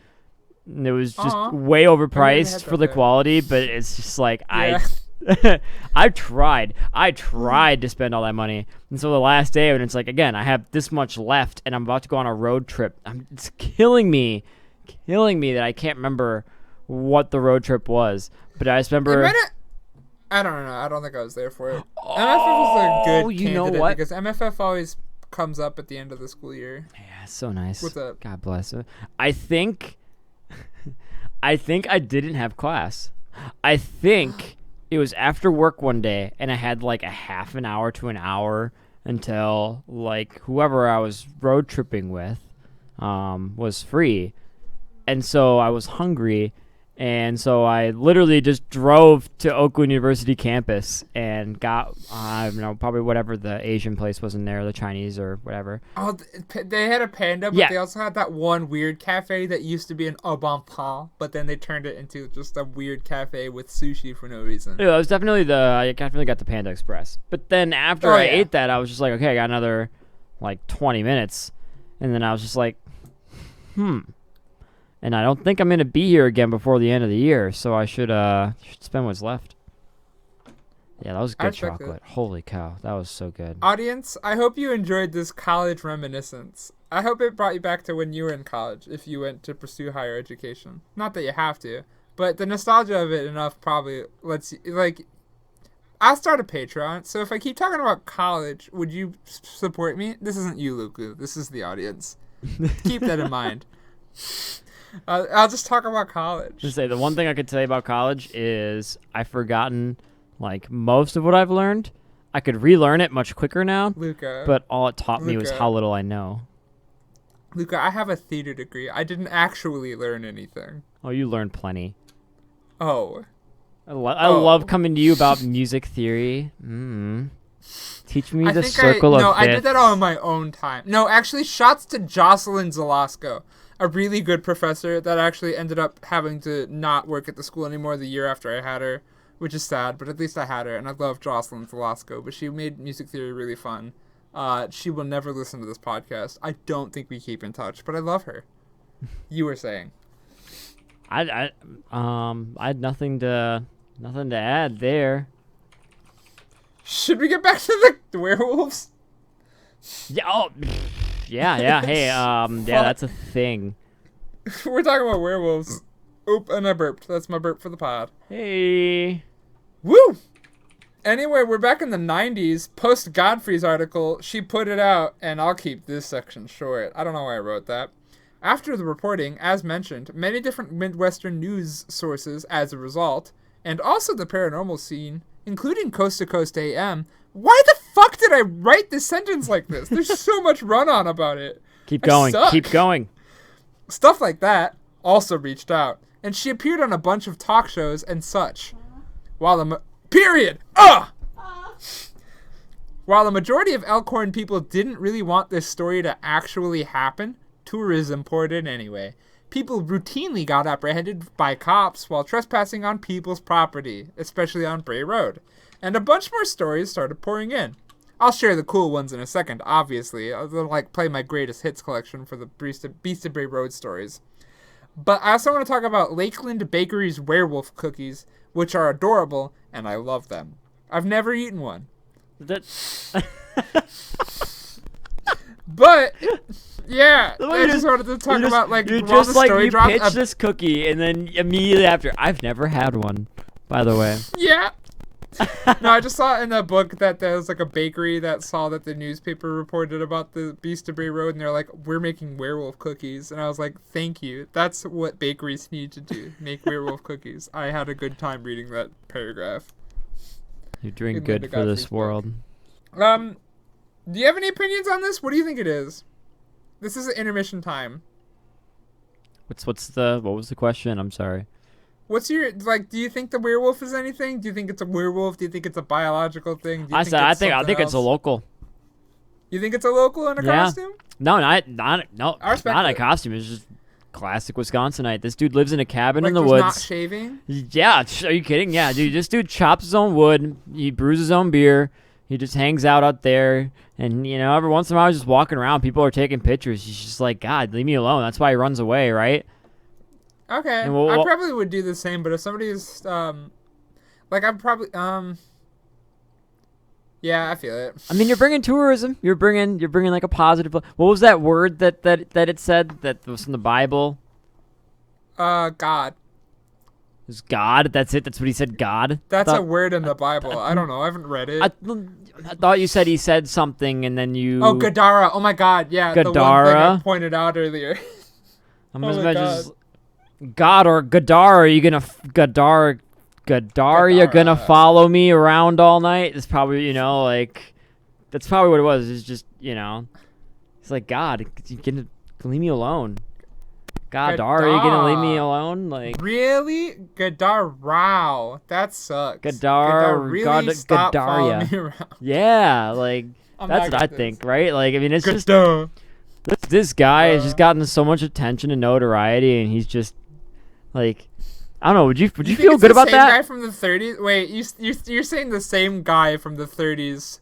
And it was just way overpriced for the quality, but it's just like Yeah. I tried to spend all that money, and so the last day when it's like again I have this much left, and I'm about to go on a road trip. It's killing me that I can't remember what the road trip was, but I just remember. I don't know. I don't think I was there for it. MFF was a good you know candidate what? because MFF always comes up at the end of the school year. Yeah, it's so nice. What's up? God bless it. I think I didn't have class. I think it was after work one day, and I had like a half an hour to an hour until like whoever I was road tripping with was free, and so I was hungry. And so I literally just drove to Oakland University campus and got, I don't know, probably whatever the Asian place was in there, the Chinese or whatever. Oh, they had a Panda, but Yeah. they also had that one weird cafe that used to be an au bon pain, but then they turned it into just a weird cafe with sushi for no reason. Yeah, it was definitely I definitely got the Panda Express. But then after I ate that, I was just like, okay, I got another like 20 minutes. And then I was just like, And I don't think I'm going to be here again before the end of the year, so I should spend what's left. Yeah, that was good chocolate. Holy cow, that was so good. Audience, I hope you enjoyed this college reminiscence. I hope it brought you back to when you were in college, if you went to pursue higher education. Not that you have to, but the nostalgia of it enough probably lets you, like, I'll start a Patreon, so if I keep talking about college, would you support me? This isn't you, Luku. This is the audience. Keep that in mind. I'll just talk about college. Just say the one thing I could tell you about college is I've forgotten like most of what I've learned. I could relearn it much quicker now. Luca, but all it taught me was how little I know. Luca, I have a theater degree. I didn't actually learn anything. Oh, you learned plenty. Oh. I love coming to you about music theory. Teach me the circle of fifths. I did that all on my own time. No, actually, shots to Jocelyn Zalasko, a really good professor that actually ended up having to not work at the school anymore the year after I had her, which is sad, but at least I had her, and I love Jocelyn Zalasko, but she made music theory really fun. She will never listen to this podcast. I don't think we keep in touch, but I love her. You were saying. I had nothing to add there. Should we get back to the werewolves? Yeah. Oh, yeah. Hey, that's a thing. We're talking about werewolves. Oop, and I burped. That's my burp for the pod. Hey. Woo! Anyway, we're back in the 90s. Post Godfrey's article, she put it out, and I'll keep this section short. I don't know why I wrote that. After the reporting, as mentioned, many different Midwestern news sources as a result, and also the paranormal scene, including Coast to Coast AM. Why the fuck did I write this sentence like this? There's so much run-on about it. Keep going. Keep going. Stuff like that also reached out, and she appeared on a bunch of talk shows and such. While the While the majority of Elkhorn people didn't really want this story to actually happen, tourism poured in anyway. People routinely got apprehended by cops while trespassing on people's property, especially on Bray Road. And a bunch more stories started pouring in. I'll share the cool ones in a second, obviously. I'll play my greatest hits collection for the Beast of Bray Road stories. But I also want to talk about Lakeland Bakery's werewolf cookies, which are adorable, and I love them. I've never eaten one. But yeah, I just wanted to talk about you pitched this cookie, and then immediately after, I've never had one, by the way. Yeah. No, I just saw in the book that there was like a bakery that saw that the newspaper reported about the Beast of Bray Road, and they're like, we're making werewolf cookies. And I was like, thank you. That's what bakeries need to do, make werewolf cookies. I had a good time reading that paragraph. You're doing good for this world. Do you have any opinions on this? What do you think it is? This is intermission time. What was the question? I'm sorry. What's your, do you think the werewolf is anything? Do you think it's a werewolf? Do you think it's a biological thing? I think it's a local. You think it's a local in a costume? No, not a costume. It's just classic Wisconsinite. This dude lives in a cabin in the woods. Not shaving? Yeah, are you kidding? Yeah, dude, this dude chops his own wood. He brews his own beer. He just hangs out there. And, every once in a while, he's just walking around. People are taking pictures. He's just like, God, leave me alone. That's why he runs away, right? Okay. I probably would do the same, but if somebody's, I'm probably, yeah, I feel it. I mean, you're bringing tourism. You're bringing like a positive. What was that word that it said that was in the Bible? God. It was God. That's it. That's what he said. God. That's a word in the Bible. I don't know. I haven't read it. I thought you said he said something, and then you. Oh, Gadara. Oh my God. Yeah. Gadara. The one thing I pointed out earlier. I'm just God or Gadar. Are you gonna Gadar? You're gonna follow me around all night? It's probably that's probably what it was. It's just it's like, God, you gonna leave me alone? Gadar, are you gonna leave me alone? Like, really? Gadar, that sucks. Gadar, really stop following me around. Yeah, that's what I think, right? Like, I mean, it's just this guy has just gotten so much attention and notoriety, and he's just like, I don't know. Would you feel good about that? Guy from the 30s? Wait, you're saying the same guy from the 30s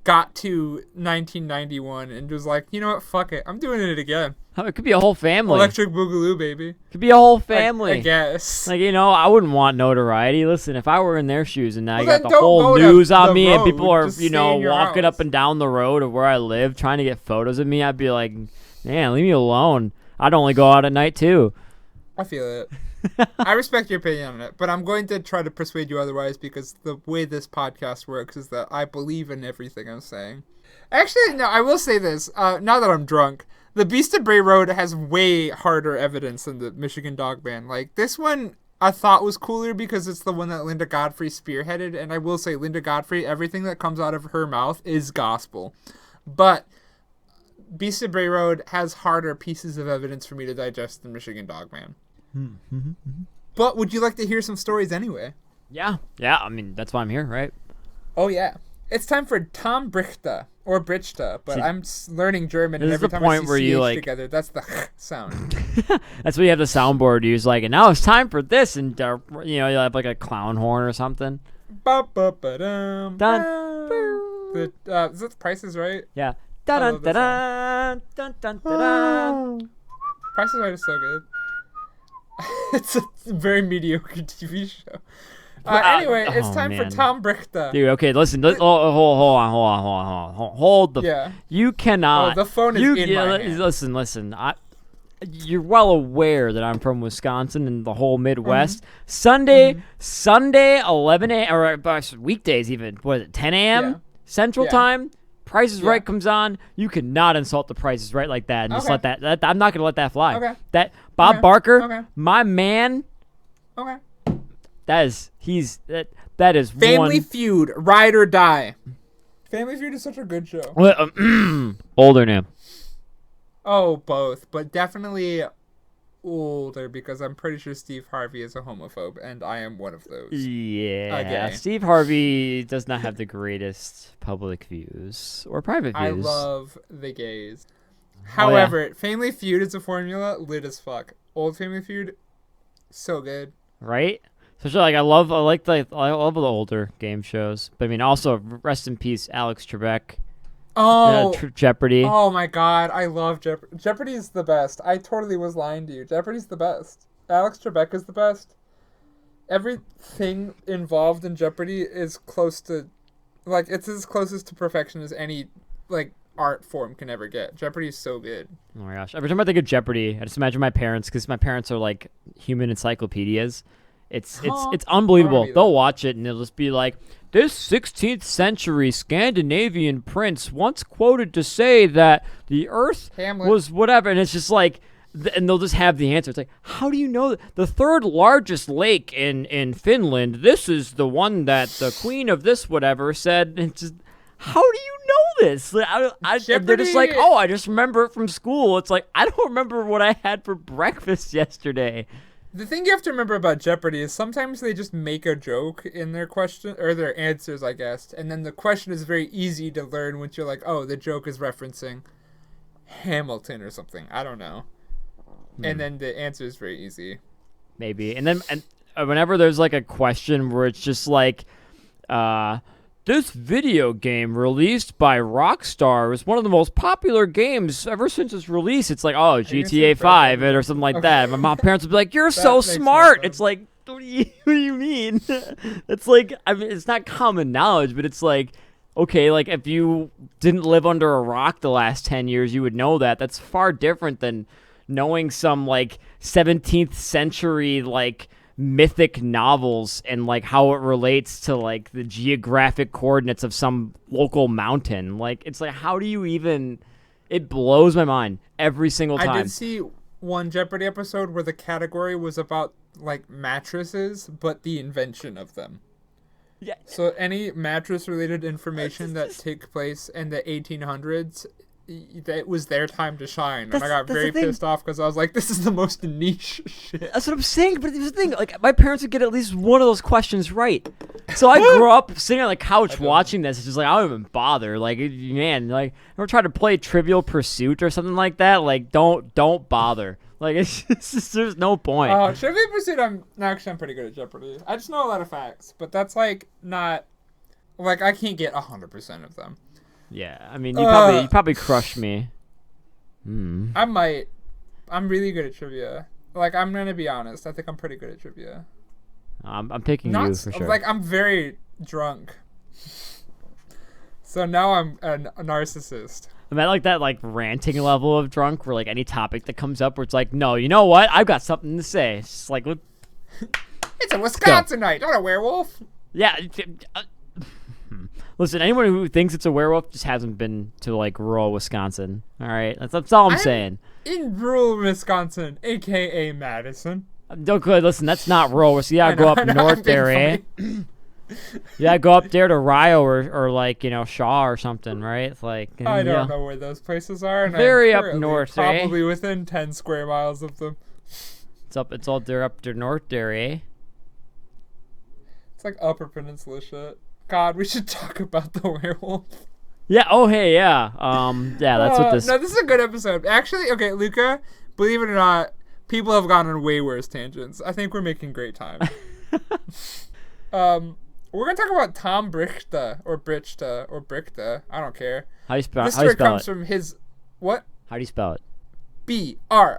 got to 1991 and was like, you know what, fuck it, I'm doing it again. It could be a whole family. Electric Boogaloo, baby. Could be a whole family. I guess. Like, I wouldn't want notoriety. Listen, if I were in their shoes and I got the don't whole go to news on the me and road, people are, just stay in your walking house. up and down the road of where I live trying to get photos of me, I'd be like, man, leave me alone. I'd only go out at night too. I feel it. I respect your opinion on it, but I'm going to try to persuade you otherwise because the way this podcast works is that I believe in everything I'm saying. Actually, no, I will say this. Now that I'm drunk, the Beast of Bray Road has way harder evidence than the Michigan Dog Band. Like, this one I thought was cooler because it's the one that Linda Godfrey spearheaded, and I will say Linda Godfrey, everything that comes out of her mouth is gospel. But Beast of Bray Road has harder pieces of evidence for me to digest than Michigan Dog Band. But would you like to hear some stories anyway? Yeah. I mean, that's why I'm here, right? Oh, yeah. It's time for Tom Brichta, or Brichta, but I'm learning German, and This is every the time I point see where you, CH like- together, that's the sound. That's what you have the soundboard use, like, and now it's time for this, and you'll have like a clown horn or something. Ba-ba-ba-dum, Dun. is that The Price is Right? Yeah. I Dun love dun that dun dun dun dun. Price is Right is so good. It's a very mediocre TV show. Anyway, it's time for man. Tom Brichta. Dude, okay, listen. Hold on. Hold the. Yeah. You cannot. Oh, the phone is in my hand. Listen. You're well aware that I'm from Wisconsin and the whole Midwest. Sunday, 11 a.m. or weekdays even. What is it? 10 a.m. Yeah. Central Yeah. Time. Price is Yeah. Right comes on. You cannot insult the Price is Right like that and just Okay. let that. I'm not gonna let that fly. Okay. That Bob Okay. Barker, Okay. my man. Okay. That is Family one. Feud, Ride or Die. Family Feud is such a good show. Older now. Oh, both, but definitely older because I'm pretty sure Steve Harvey is a homophobe, and I am one of those. Yeah, Okay. Steve Harvey does not have the greatest public views or private I views. love the gays. Oh, However, Family Feud is a formula lit as fuck. Old Family Feud, so good. Right? Especially I love the older game shows. But I mean, also rest in peace, Alex Trebek. Oh, Jeopardy. oh my god, I love Jeopardy. Jeopardy is the best. I totally was lying to you. Jeopardy's the best. Alex Trebek is the best. Everything involved in Jeopardy is close to, like, it's as closest to perfection as any, like, art form can ever get. Jeopardy is so good. Oh my gosh! Every time I think of Jeopardy, I just imagine my parents, because my parents are like human encyclopedias. It's unbelievable. Either. They'll watch it and they'll just be like, "This 16th century Scandinavian prince once quoted to say that the Earth Hamlet. was whatever," and it's just like, and they'll just have the answer. It's like, how do you know that? The third largest lake in Finland? This is the one that the queen of this whatever said. And it's just, how do you know this? Like, they're just like, oh, I just remember it from school. It's like, I don't remember what I had for breakfast yesterday. The thing you have to remember about Jeopardy is sometimes they just make a joke in their question or their answers, I guess, and then the question is very easy to learn once you're like, oh, the joke is referencing Hamilton or something. I don't know. And then the answer is very easy. Maybe. And then whenever there's like a question where it's just like, this video game released by Rockstar is one of the most popular games ever since its release. It's like, oh, GTA 5 or something like that. My parents would be like, you're so makes more smart. sense. It's like, what do you mean? It's like, I mean, it's not common knowledge, but it's like, okay, like if you didn't live under a rock the last 10 years, you would know that. That's far different than knowing some like 17th century like mythic novels and like how it relates to like the geographic coordinates of some local mountain. Like, it's like, how do you even? It blows my mind every single time. I did see one Jeopardy episode where the category was about like mattresses, but the invention of them. Yeah. So any mattress related information that took place in the 1800s, it was their time to shine. And I got That's very the thing. pissed off because I was like, this is the most niche shit. That's what I'm saying. But here's the thing: like, my parents would get at least one of those questions right. So I grew up sitting on the couch watching this. It's just like, I don't even bother. Like, man, like, ever try to play Trivial Pursuit or something like that? Like, don't bother. Like, it's just, there's no point. Trivial Pursuit, I'm pretty good at Jeopardy. I just know a lot of facts, but that's like not, like, I can't get 100% of them. Yeah, I mean, you probably crushed me. I might. I'm really good at trivia. Like, I'm gonna be honest. I think I'm pretty good at trivia. I'm picking you for sure. Like, I'm very drunk. So now I'm a narcissist. I'm at like that ranting level of drunk where like any topic that comes up where it's like, no, you know what? I've got something to say. It's just like, it's a Wisconsinite, not a werewolf. Yeah. Listen, anyone who thinks it's a werewolf just hasn't been to like rural Wisconsin. All right, that's all I'm saying. In rural Wisconsin, aka Madison. Don't go. Listen, that's not rural. So you gotta go up north there, eh? Yeah, go up there to Rio or like Shaw or something, right? It's like I don't know where those places are. And very up north, probably within 10 square miles of them. It's all there up there north there, eh? It's like Upper Peninsula shit. God, we should talk about the werewolf. Yeah. Oh, hey, yeah. Yeah, that's what this. No, this is a good episode. Actually, okay, Luca. Believe it or not, people have gone on way worse tangents. I think we're making great time. We're gonna talk about Tom Brichta or Brichta. I don't care. How do you spell? This story comes from his what? How do you spell it? Brichta,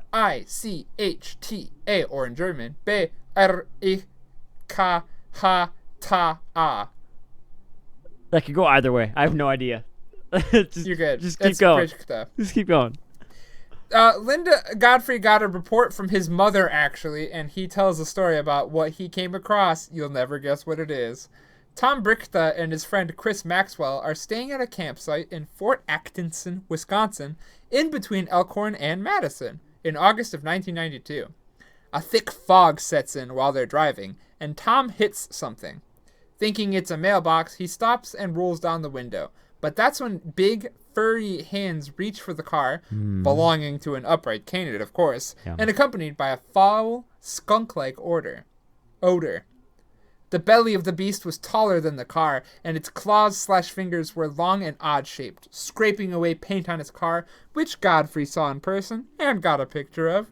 or in German, Brichta. That could go either way. I have no idea. You're good. Just keep going. Just keep going. Linda Godfrey got a report from his mother, actually, and he tells a story about what he came across. You'll never guess what it is. Tom Brichta and his friend Chris Maxwell are staying at a campsite in Fort Atkinson, Wisconsin, in between Elkhorn and Madison, in August of 1992. A thick fog sets in while they're driving, and Tom hits something. Thinking it's a mailbox, he stops and rolls down the window. But that's when big, furry hands reach for the car, belonging to an upright candidate, of course, and accompanied by a foul, skunk-like odor. The belly of the beast was taller than the car, and its claws/fingers were long and odd-shaped, scraping away paint on his car, which Godfrey saw in person and got a picture of.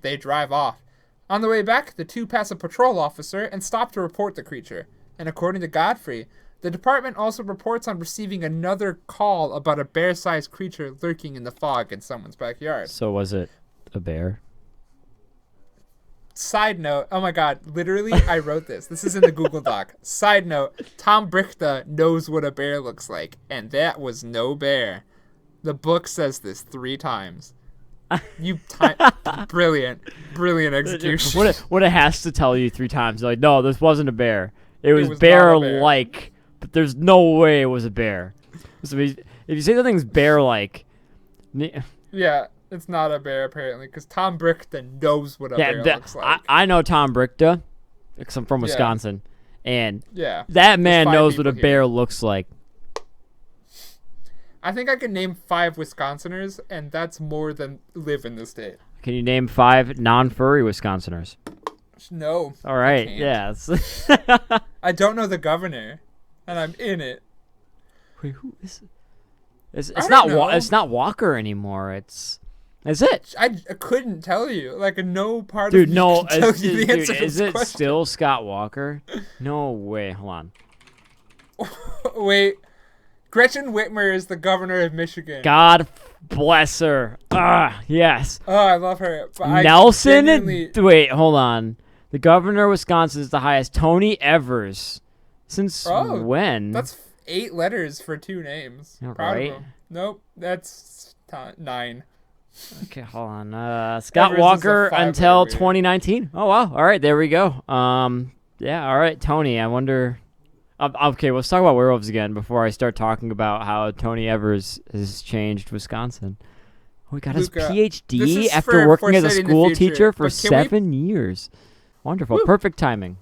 They drive off. On the way back, the two pass a patrol officer and stop to report the creature. And according to Godfrey, the department also reports on receiving another call about a bear-sized creature lurking in the fog in someone's backyard. So was it a bear? Side note, oh my god, literally, I wrote this. This is in the Google Doc. Side note, Tom Brichta knows what a bear looks like, and that was no bear. The book says this 3 times. Brilliant execution. What it has to tell you 3 times. Like, no, this wasn't a bear. It was bear-like, but there's no way it was a bear. So if you say something's bear-like... Yeah, it's not a bear, apparently, because Tom Brichta knows what a bear looks like. I know Tom Brichta, because I'm from Wisconsin, and that man knows what a bear looks like. I think I can name 5 Wisconsiners, and that's more than live in the state. Can you name 5 non-furry Wisconsiners? No. All right. Yeah. I don't know the governor, and I'm in it. Wait, who is it? It's not Walker anymore. Is it? I couldn't tell you. Like, no part of me no. can tell you the answer to is this it question. Still Scott Walker? No way. Hold on. Wait. Gretchen Whitmer is the governor of Michigan. God bless her. Yes. Oh, I love her. But Nelson? Wait, hold on. The governor of Wisconsin is the highest. Tony Evers. Since when? That's 8 letters for 2 names. Proud of him. Nope, that's 9. Okay, hold on. Scott Evers Walker until 2019. Oh, wow. All right, there we go. Yeah, all right, Tony. I wonder... Okay, let's talk about werewolves again before I start talking about how Tony Evers has changed Wisconsin. Oh, he got his PhD after working as a school teacher for 7 years. Wonderful. Woo. Perfect timing.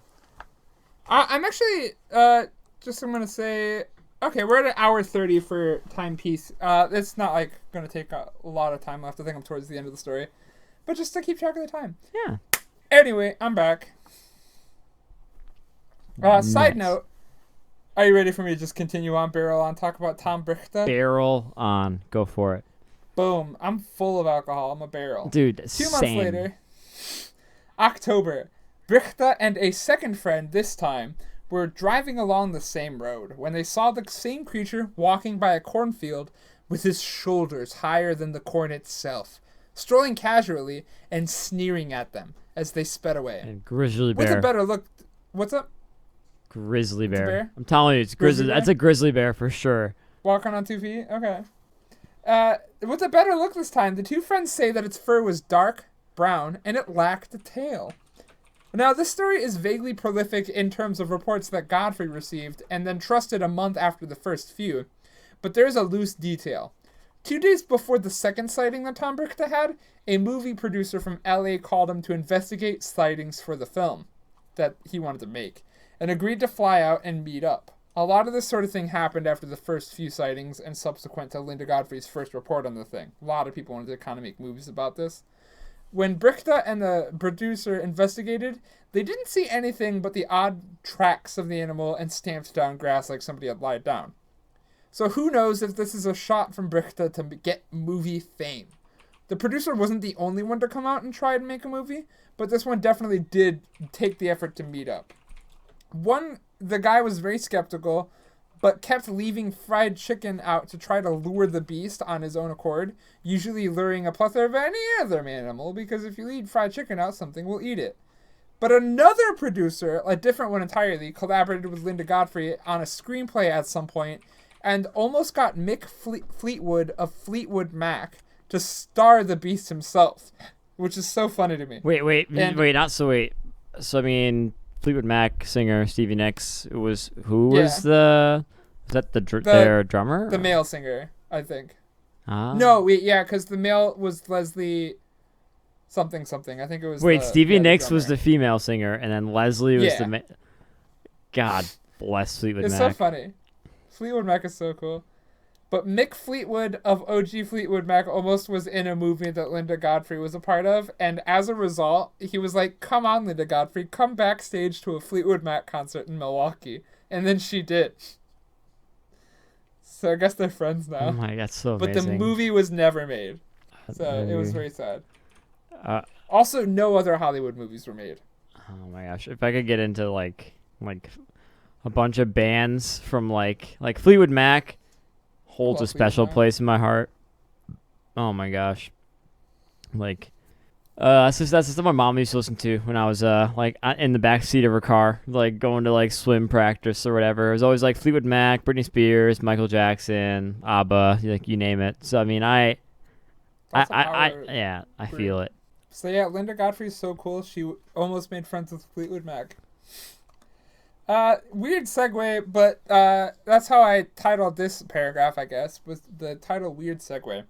I'm actually, I'm going to say, okay, we're at 1:30 for timepiece. It's not, like, going to take a lot of time left. I think I'm towards the end of the story. But just to keep track of the time. Yeah. Anyway, I'm back. Side note. Are you ready for me to just continue on, barrel on, talk about Tom Brichta? Barrel on. Go for it. Boom. I'm full of alcohol. I'm a barrel. Dude, 2 months later, October, Brichta and a second friend this time were driving along the same road when they saw the same creature walking by a cornfield with his shoulders higher than the corn itself, strolling casually and sneering at them as they sped away. And grizzly bear. With a better look... What's up? Grizzly bear. bear? I'm telling you, it's grizzly. That's a grizzly bear for sure. Walking on 2 feet? Okay. With a better look this time, the two friends say that its fur was dark, brown, and it lacked a tail. Now, this story is vaguely prolific in terms of reports that Godfrey received and then trusted a month after the first few, but there is a loose detail. 2 days before the second sighting that Tom Brichta had, a movie producer from LA called him to investigate sightings for the film that he wanted to make, and agreed to fly out and meet up. A lot of this sort of thing happened after the first few sightings and subsequent to Linda Godfrey's first report on the thing. A lot of people wanted to kind of make movies about this. When Brichta and the producer investigated, they didn't see anything but the odd tracks of the animal and stamped down grass like somebody had lied down. So who knows if this is a shot from Brichta to get movie fame. The producer wasn't the only one to come out and try and make a movie, but this one definitely did take the effort to meet up. The guy was very skeptical, but kept leaving fried chicken out to try to lure the beast on his own accord, usually luring a plethora of any other animal, because if you leave fried chicken out, something will eat it. But another producer, a different one entirely, collaborated with Linda Godfrey on a screenplay at some point, and almost got Mick Fleetwood of Fleetwood Mac to star the beast himself, which is so funny to me. Wait. So, I mean... Fleetwood Mac singer Stevie Nicks was their drummer? The male singer, I think. Ah. No, because the male was Leslie something. I think it was. Stevie Nicks drummer. was the female singer, and then Leslie was the God bless Fleetwood Mac. It's so funny. Fleetwood Mac is so cool. But Mick Fleetwood of OG Fleetwood Mac almost was in a movie that Linda Godfrey was a part of, and as a result, he was like, "Come on, Linda Godfrey, come backstage to a Fleetwood Mac concert in Milwaukee." And then she did. So I guess they're friends now. Oh my god, so amazing. But the movie was never made. So it was very sad. Also, no other Hollywood movies were made. Oh my gosh. If I could get into like a bunch of bands from like Fleetwood Mac holds a special place in my heart. Oh my gosh. That's just what my mom used to listen to when I was in the back seat of her car, like going to like swim practice or whatever. It was always like Fleetwood Mac, Britney Spears, Michael Jackson, ABBA, like you name it. So I mean, I feel it. So yeah, Linda Godfrey's so cool. She almost made friends with Fleetwood Mac. Weird segue, but that's how I titled this paragraph, I guess, with the title Weird Segue.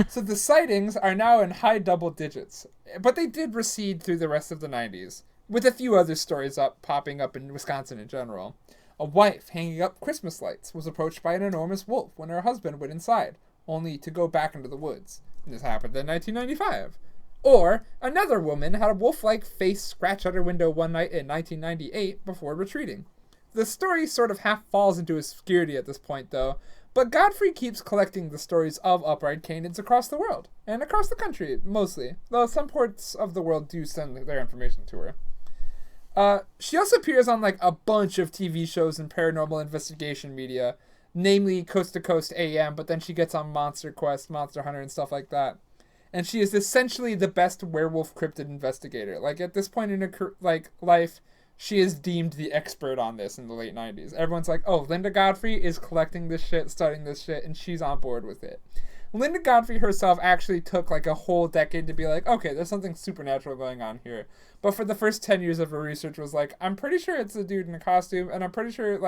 So the sightings are now in high double digits, but they did recede through the rest of the 90s, with a few other stories popping up in Wisconsin in general. A wife hanging up Christmas lights was approached by an enormous wolf when her husband went inside, only to go back into the woods. And this happened in 1995. Or, another woman had a wolf-like face scratch at her window one night in 1998 before retreating. The story sort of half falls into obscurity at this point, though, but Godfrey keeps collecting the stories of upright canids across the world, and across the country, mostly, though some parts of the world do send their information to her. She also appears on, a bunch of TV shows and paranormal investigation media, namely Coast to Coast AM, but then she gets on Monster Quest, Monster Hunter, and stuff like that. And she is essentially the best werewolf cryptid investigator. At this point in her life, she is deemed the expert on this in the late 90s. Everyone's like, oh, Linda Godfrey is collecting this shit, studying this shit, and she's on board with it. Linda Godfrey herself actually took a whole decade to be like, okay, there's something supernatural going on here. But for the first 10 years of her research was I'm pretty sure it's a dude in a costume, and I'm pretty sure,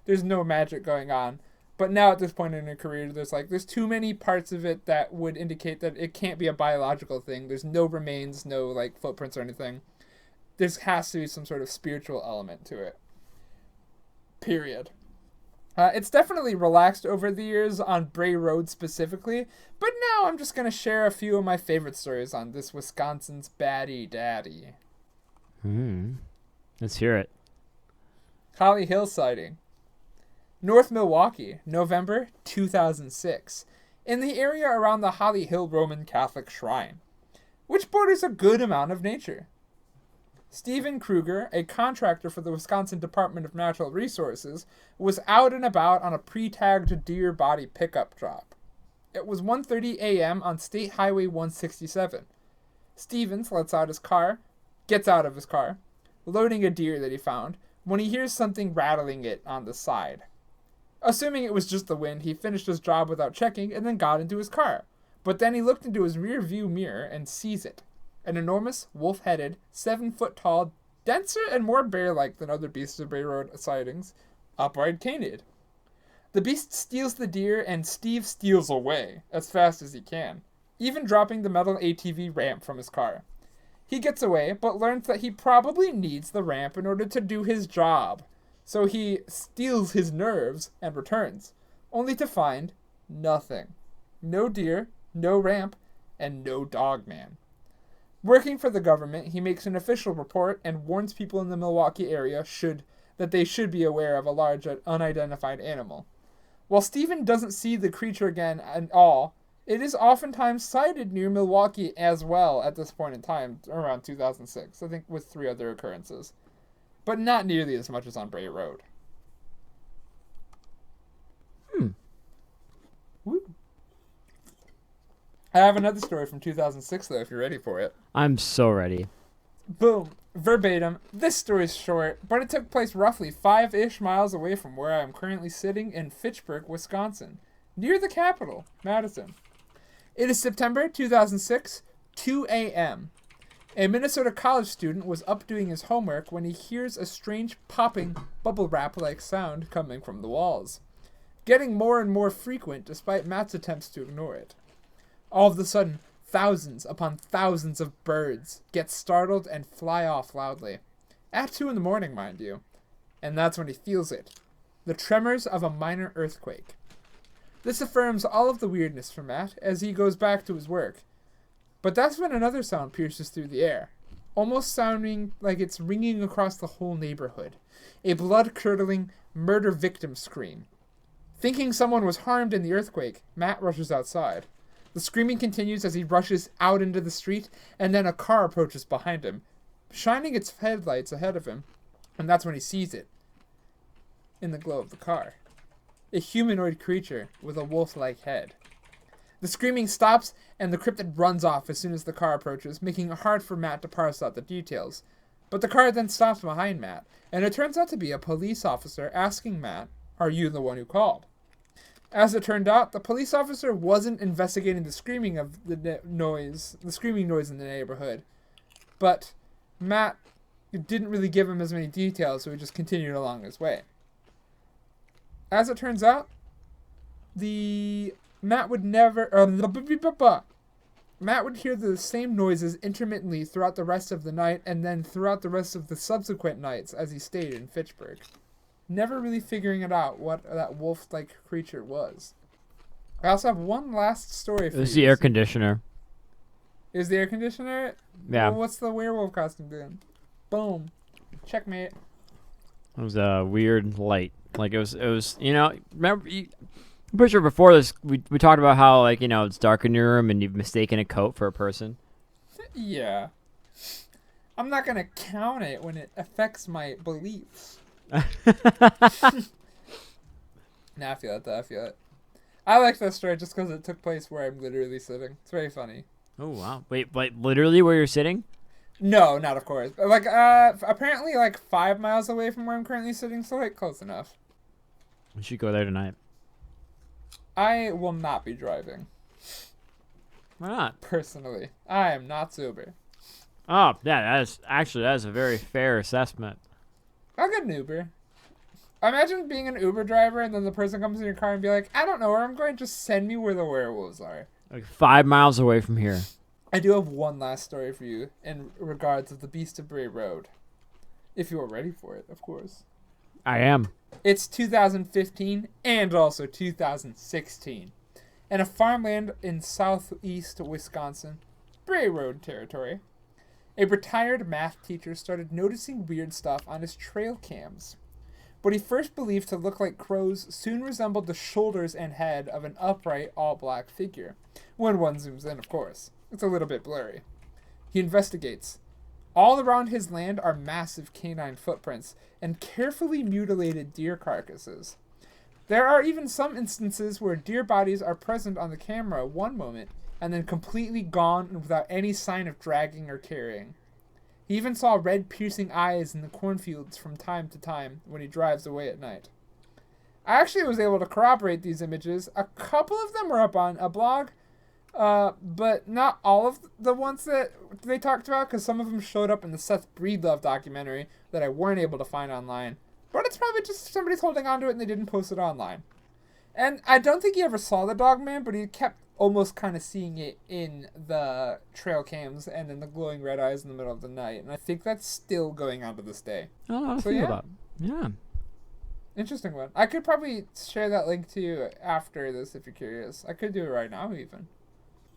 there's no magic going on. But now at this point in her career, there's too many parts of it that would indicate that it can't be a biological thing. There's no remains, no footprints or anything. There has to be some sort of spiritual element to it. Period. It's definitely relaxed over the years on Bray Road specifically, but now I'm just going to share a few of my favorite stories on this Wisconsin's baddie daddy. Let's hear it. Holly Hill sighting. North Milwaukee, November 2006, in the area around the Holly Hill Roman Catholic Shrine, which borders a good amount of nature. Stephen Kruger, a contractor for the Wisconsin Department of Natural Resources, was out and about on a pre-tagged deer body pickup drop. It was 1:30 a.m. on State Highway 167. Stevens gets out of his car, loading a deer that he found, when he hears something rattling it on the side. Assuming it was just the wind, he finished his job without checking and then got into his car. But then he looked into his rear view mirror and sees it. An enormous, wolf-headed, 7-foot-tall, denser and more bear-like than other beasts of Bray Road sightings, upright canid. The beast steals the deer and Steve steals away as fast as he can, even dropping the metal ATV ramp from his car. He gets away, but learns that he probably needs the ramp in order to do his job. So he steals his nerves and returns, only to find nothing. No deer, no ramp, and no dogman. Working for the government, he makes an official report and warns people in the Milwaukee area that they should be aware of a large unidentified animal. While Stephen doesn't see the creature again at all, it is oftentimes sighted near Milwaukee as well at this point in time, around 2006, I think with 3 other occurrences. But not nearly as much as on Bray Road. Woo. I have another story from 2006, though, if you're ready for it. I'm so ready. Boom. Verbatim. This story's short, but it took place roughly 5-ish miles away from where I am currently sitting in Fitchburg, Wisconsin, near the capital, Madison. It is September 2006, 2 a.m. A Minnesota college student was up doing his homework when he hears a strange popping, bubble wrap-like sound coming from the walls, getting more and more frequent despite Matt's attempts to ignore it. All of a sudden, thousands upon thousands of birds get startled and fly off loudly. At 2 in the morning, mind you. And that's when he feels it. The tremors of a minor earthquake. This affirms all of the weirdness for Matt as he goes back to his work. But that's when another sound pierces through the air, almost sounding like it's ringing across the whole neighborhood. A blood-curdling, murder victim scream. Thinking someone was harmed in the earthquake, Matt rushes outside. The screaming continues as he rushes out into the street, and then a car approaches behind him, shining its headlights ahead of him, and that's when he sees it. In the glow of the car. A humanoid creature with a wolf-like head. The screaming stops, and the cryptid runs off as soon as the car approaches, making it hard for Matt to parse out the details. But the car then stops behind Matt, and it turns out to be a police officer asking Matt, "Are you the one who called?" As it turned out, the police officer wasn't investigating the screaming noise in the neighborhood, but Matt didn't really give him as many details, so he just continued along his way. As it turns out, Matt would hear the same noises intermittently throughout the rest of the night and then throughout the rest of the subsequent nights as he stayed in Fitchburg. Never really figuring it out what that wolf-like creature was. I also have one last story for you. It was the air conditioner. Is the air conditioner? Yeah. Well, what's the werewolf costume doing? Boom. Checkmate. It was a weird light. Like it was, remember, I'm pretty sure before this, we talked about how, it's dark in your room and you've mistaken a coat for a person. Yeah. I'm not going to count it when it affects my beliefs. Nah, I feel it, though. I feel it. I like that story just because it took place where I'm literally sitting. It's very funny. Oh, wow. Wait, literally where you're sitting? No, not of course. But, apparently, 5 miles away from where I'm currently sitting, so, close enough. We should go there tonight. I will not be driving. Why not? Personally. I am not sober. Oh, yeah, that is a very fair assessment. I'll get an Uber. Imagine being an Uber driver and then the person comes in your car and be like, "I don't know where I'm going, just send me where the werewolves are." 5 miles away from here. I do have one last story for you in regards of the Beast of Bray Road. If you are ready for it, of course. I am. It's 2015 and also 2016. In a farmland in southeast Wisconsin, Bray Road territory, a retired math teacher started noticing weird stuff on his trail cams. What he first believed to look like crows soon resembled the shoulders and head of an upright, all-black figure. When one zooms in, of course. It's a little bit blurry. He investigates. All around his land are massive canine footprints and carefully mutilated deer carcasses. There are even some instances where deer bodies are present on the camera one moment and then completely gone and without any sign of dragging or carrying. He even saw red piercing eyes in the cornfields from time to time when he drives away at night. I actually was able to corroborate these images. A couple of them were up on a blog, but not all of the ones that they talked about, because some of them showed up in the Seth Breedlove documentary that I weren't able to find online. But it's probably just somebody's holding on to it and they didn't post it online. And I don't think he ever saw the Dogman, but he kept almost kind of seeing it in the trail cams and in the glowing red eyes in the middle of the night. And I think that's still going on to this day. Oh, I feel about. Yeah. Interesting one. I could probably share that link to you after this if you're curious. I could do it right now even.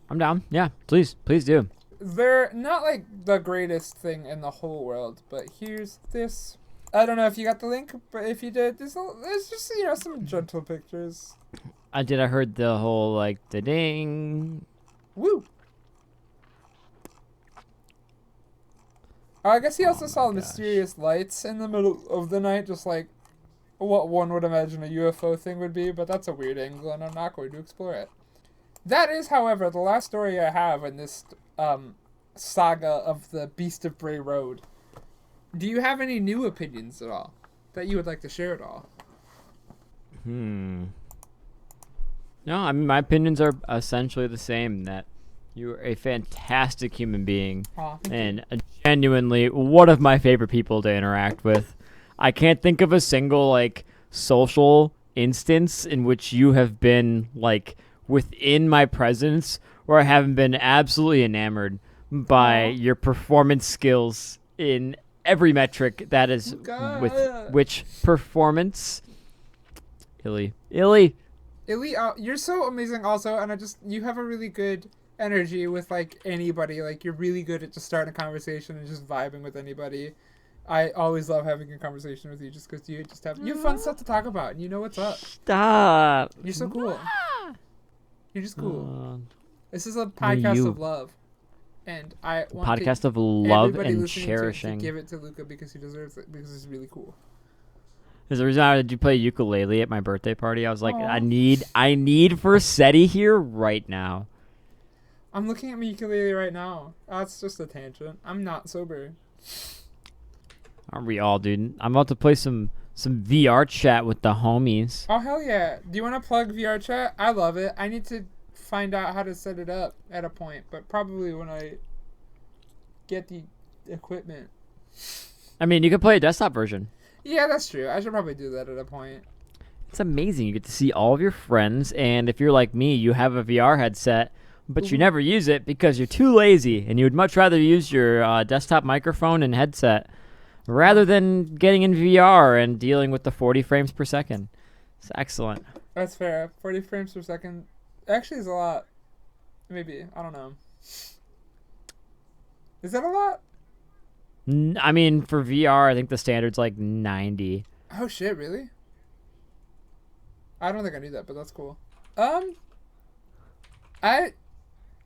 I'm down. Yeah, please do. They're not like the greatest thing in the whole world, but here's this. I don't know if you got the link, but if you did, there's just, some gentle pictures. I heard the whole, like, the ding. Woo! I guess he also saw mysterious lights in the middle of the night, just like what one would imagine a UFO thing would be, but that's a weird angle, and I'm not going to explore it. That is, however, the last story I have in this saga of the Beast of Bray Road. Do you have any new opinions at all that you would like to share at all? No, I mean, my opinions are essentially the same, that you're a fantastic human being and genuinely one of my favorite people to interact with. I can't think of a single, like, social instance in which you have been, like, within my presence where I haven't been absolutely enamored by your performance skills in every metric that is with which performance. Illy, you're so amazing also, and you have a really good energy with, like, anybody. Like, you're really good at just starting a conversation and just vibing with anybody. I always love having a conversation with you just because you have fun stuff to talk about and you know what's up. Stop. You're so cool. You're just cool. This is a podcast of love. And I want podcast of love everybody and listening cherishing. to give it to Luca because he deserves it, because it's really cool. There's a reason I did you play ukulele at my birthday party. I was like, I need Versetti here right now. I'm looking at my ukulele right now. That's just a tangent. I'm not sober. Aren't we all, dude? I'm about to play some VR chat with the homies. Oh, hell yeah. Do you want to plug VR chat? I love it. I need to find out how to set it up at a point, but probably when I get the equipment. I mean, you could play a desktop version. Yeah, that's true. I should probably do that at a point. It's amazing. You get to see all of your friends, and if you're like me, you have a VR headset, but you never use it because you're too lazy, and you would much rather use your desktop microphone and headset rather than getting in VR and dealing with the 40 frames per second. It's excellent. That's fair. 40 frames per second actually is a lot. Maybe. I don't know. Is that a lot? I mean, for VR, I think the standard's like 90. Oh, shit, really? I don't think I knew that, but that's cool. I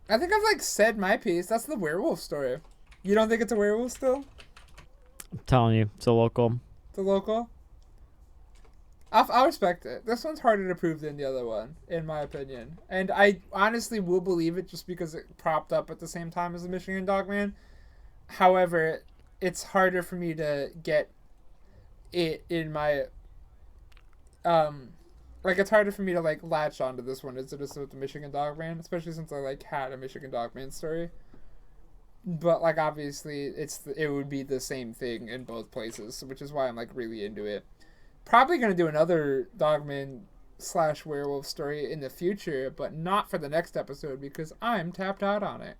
think I've, like, said my piece. That's the werewolf story. You don't think it's a werewolf still? I'm telling you, it's a local. The local? I'll respect it. This one's harder to prove than the other one, in my opinion. And I honestly will believe it just because it propped up at the same time as the Michigan Dogman. However, it's harder for me to get it in my... like, it's harder for me to, like, latch onto this one as it is with the Michigan Dogman, especially since I, like, had a Michigan Dogman story. But, like, obviously, it would be the same thing in both places, which is why I'm, like, really into it. Probably going to do another Dogman/werewolf story in the future, but not for the next episode because I'm tapped out on it.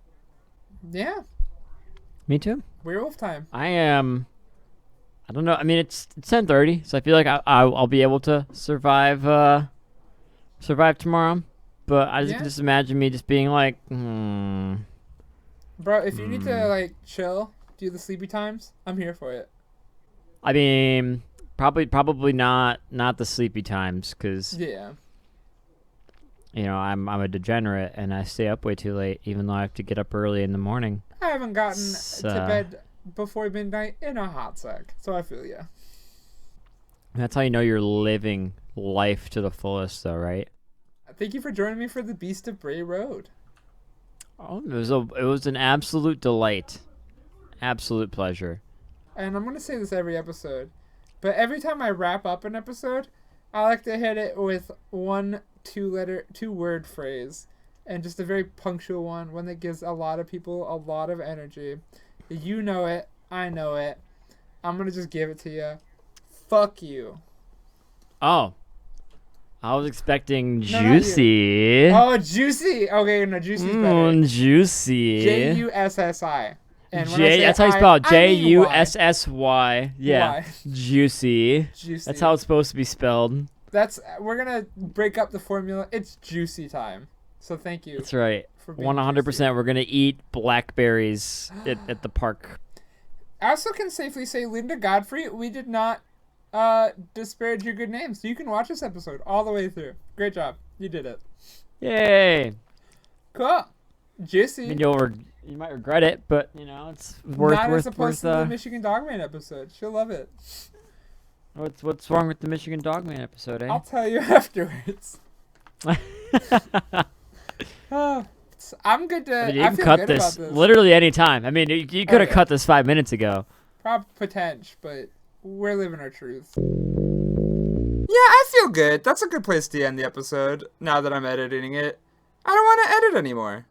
Yeah. Me too. Werewolf time. I am... I don't know. I mean, it's 10:30, so I feel like I'll be able to survive tomorrow. But I just can just imagine me just being like, Bro, if you need to, like, chill, do the sleepy times, I'm here for it. I mean, probably not the sleepy times, because you know, I'm a degenerate and I stay up way too late, even though I have to get up early in the morning. I haven't gotten to bed before midnight in a hot sec. So I feel ya. That's how you know you're living life to the fullest, though, right? Thank you for joining me for the Beast of Bray Road. Oh, it was an absolute delight. Absolute pleasure. And I'm going to say this every episode, but every time I wrap up an episode, I like to hit it with one two-word phrase, and just a very punctual one that gives a lot of people a lot of energy. You know it. I know it. I'm going to just give it to you. Fuck you. Oh. I was expecting juicy. Oh, juicy. Okay, no, juicy's better. Juicy. Jussi. And That's how you spell it. Jussy. Yeah. Y. Juicy. Juicy. That's how it's supposed to be spelled. We're gonna break up the formula. It's juicy time. So thank you. That's right. For being 100%. juicy. We're gonna eat blackberries at the park. I also can safely say, Linda Godfrey, we did not disparage your good name. So you can watch this episode all the way through. Great job. You did it. Yay. Cool. Juicy. I mean, you might regret it, but it's worth. Not as worth. opposed to the Michigan Dogman episode. She'll love it. What's wrong with the Michigan Dogman episode, eh? I'll tell you afterwards. I'm good to. I mean, you I can feel cut good this about this. literally any time. I mean, you could have cut this 5 minutes ago. Potential, but we're living our truth. Yeah, I feel good. That's a good place to end the episode, now that I'm editing it. I don't want to edit anymore.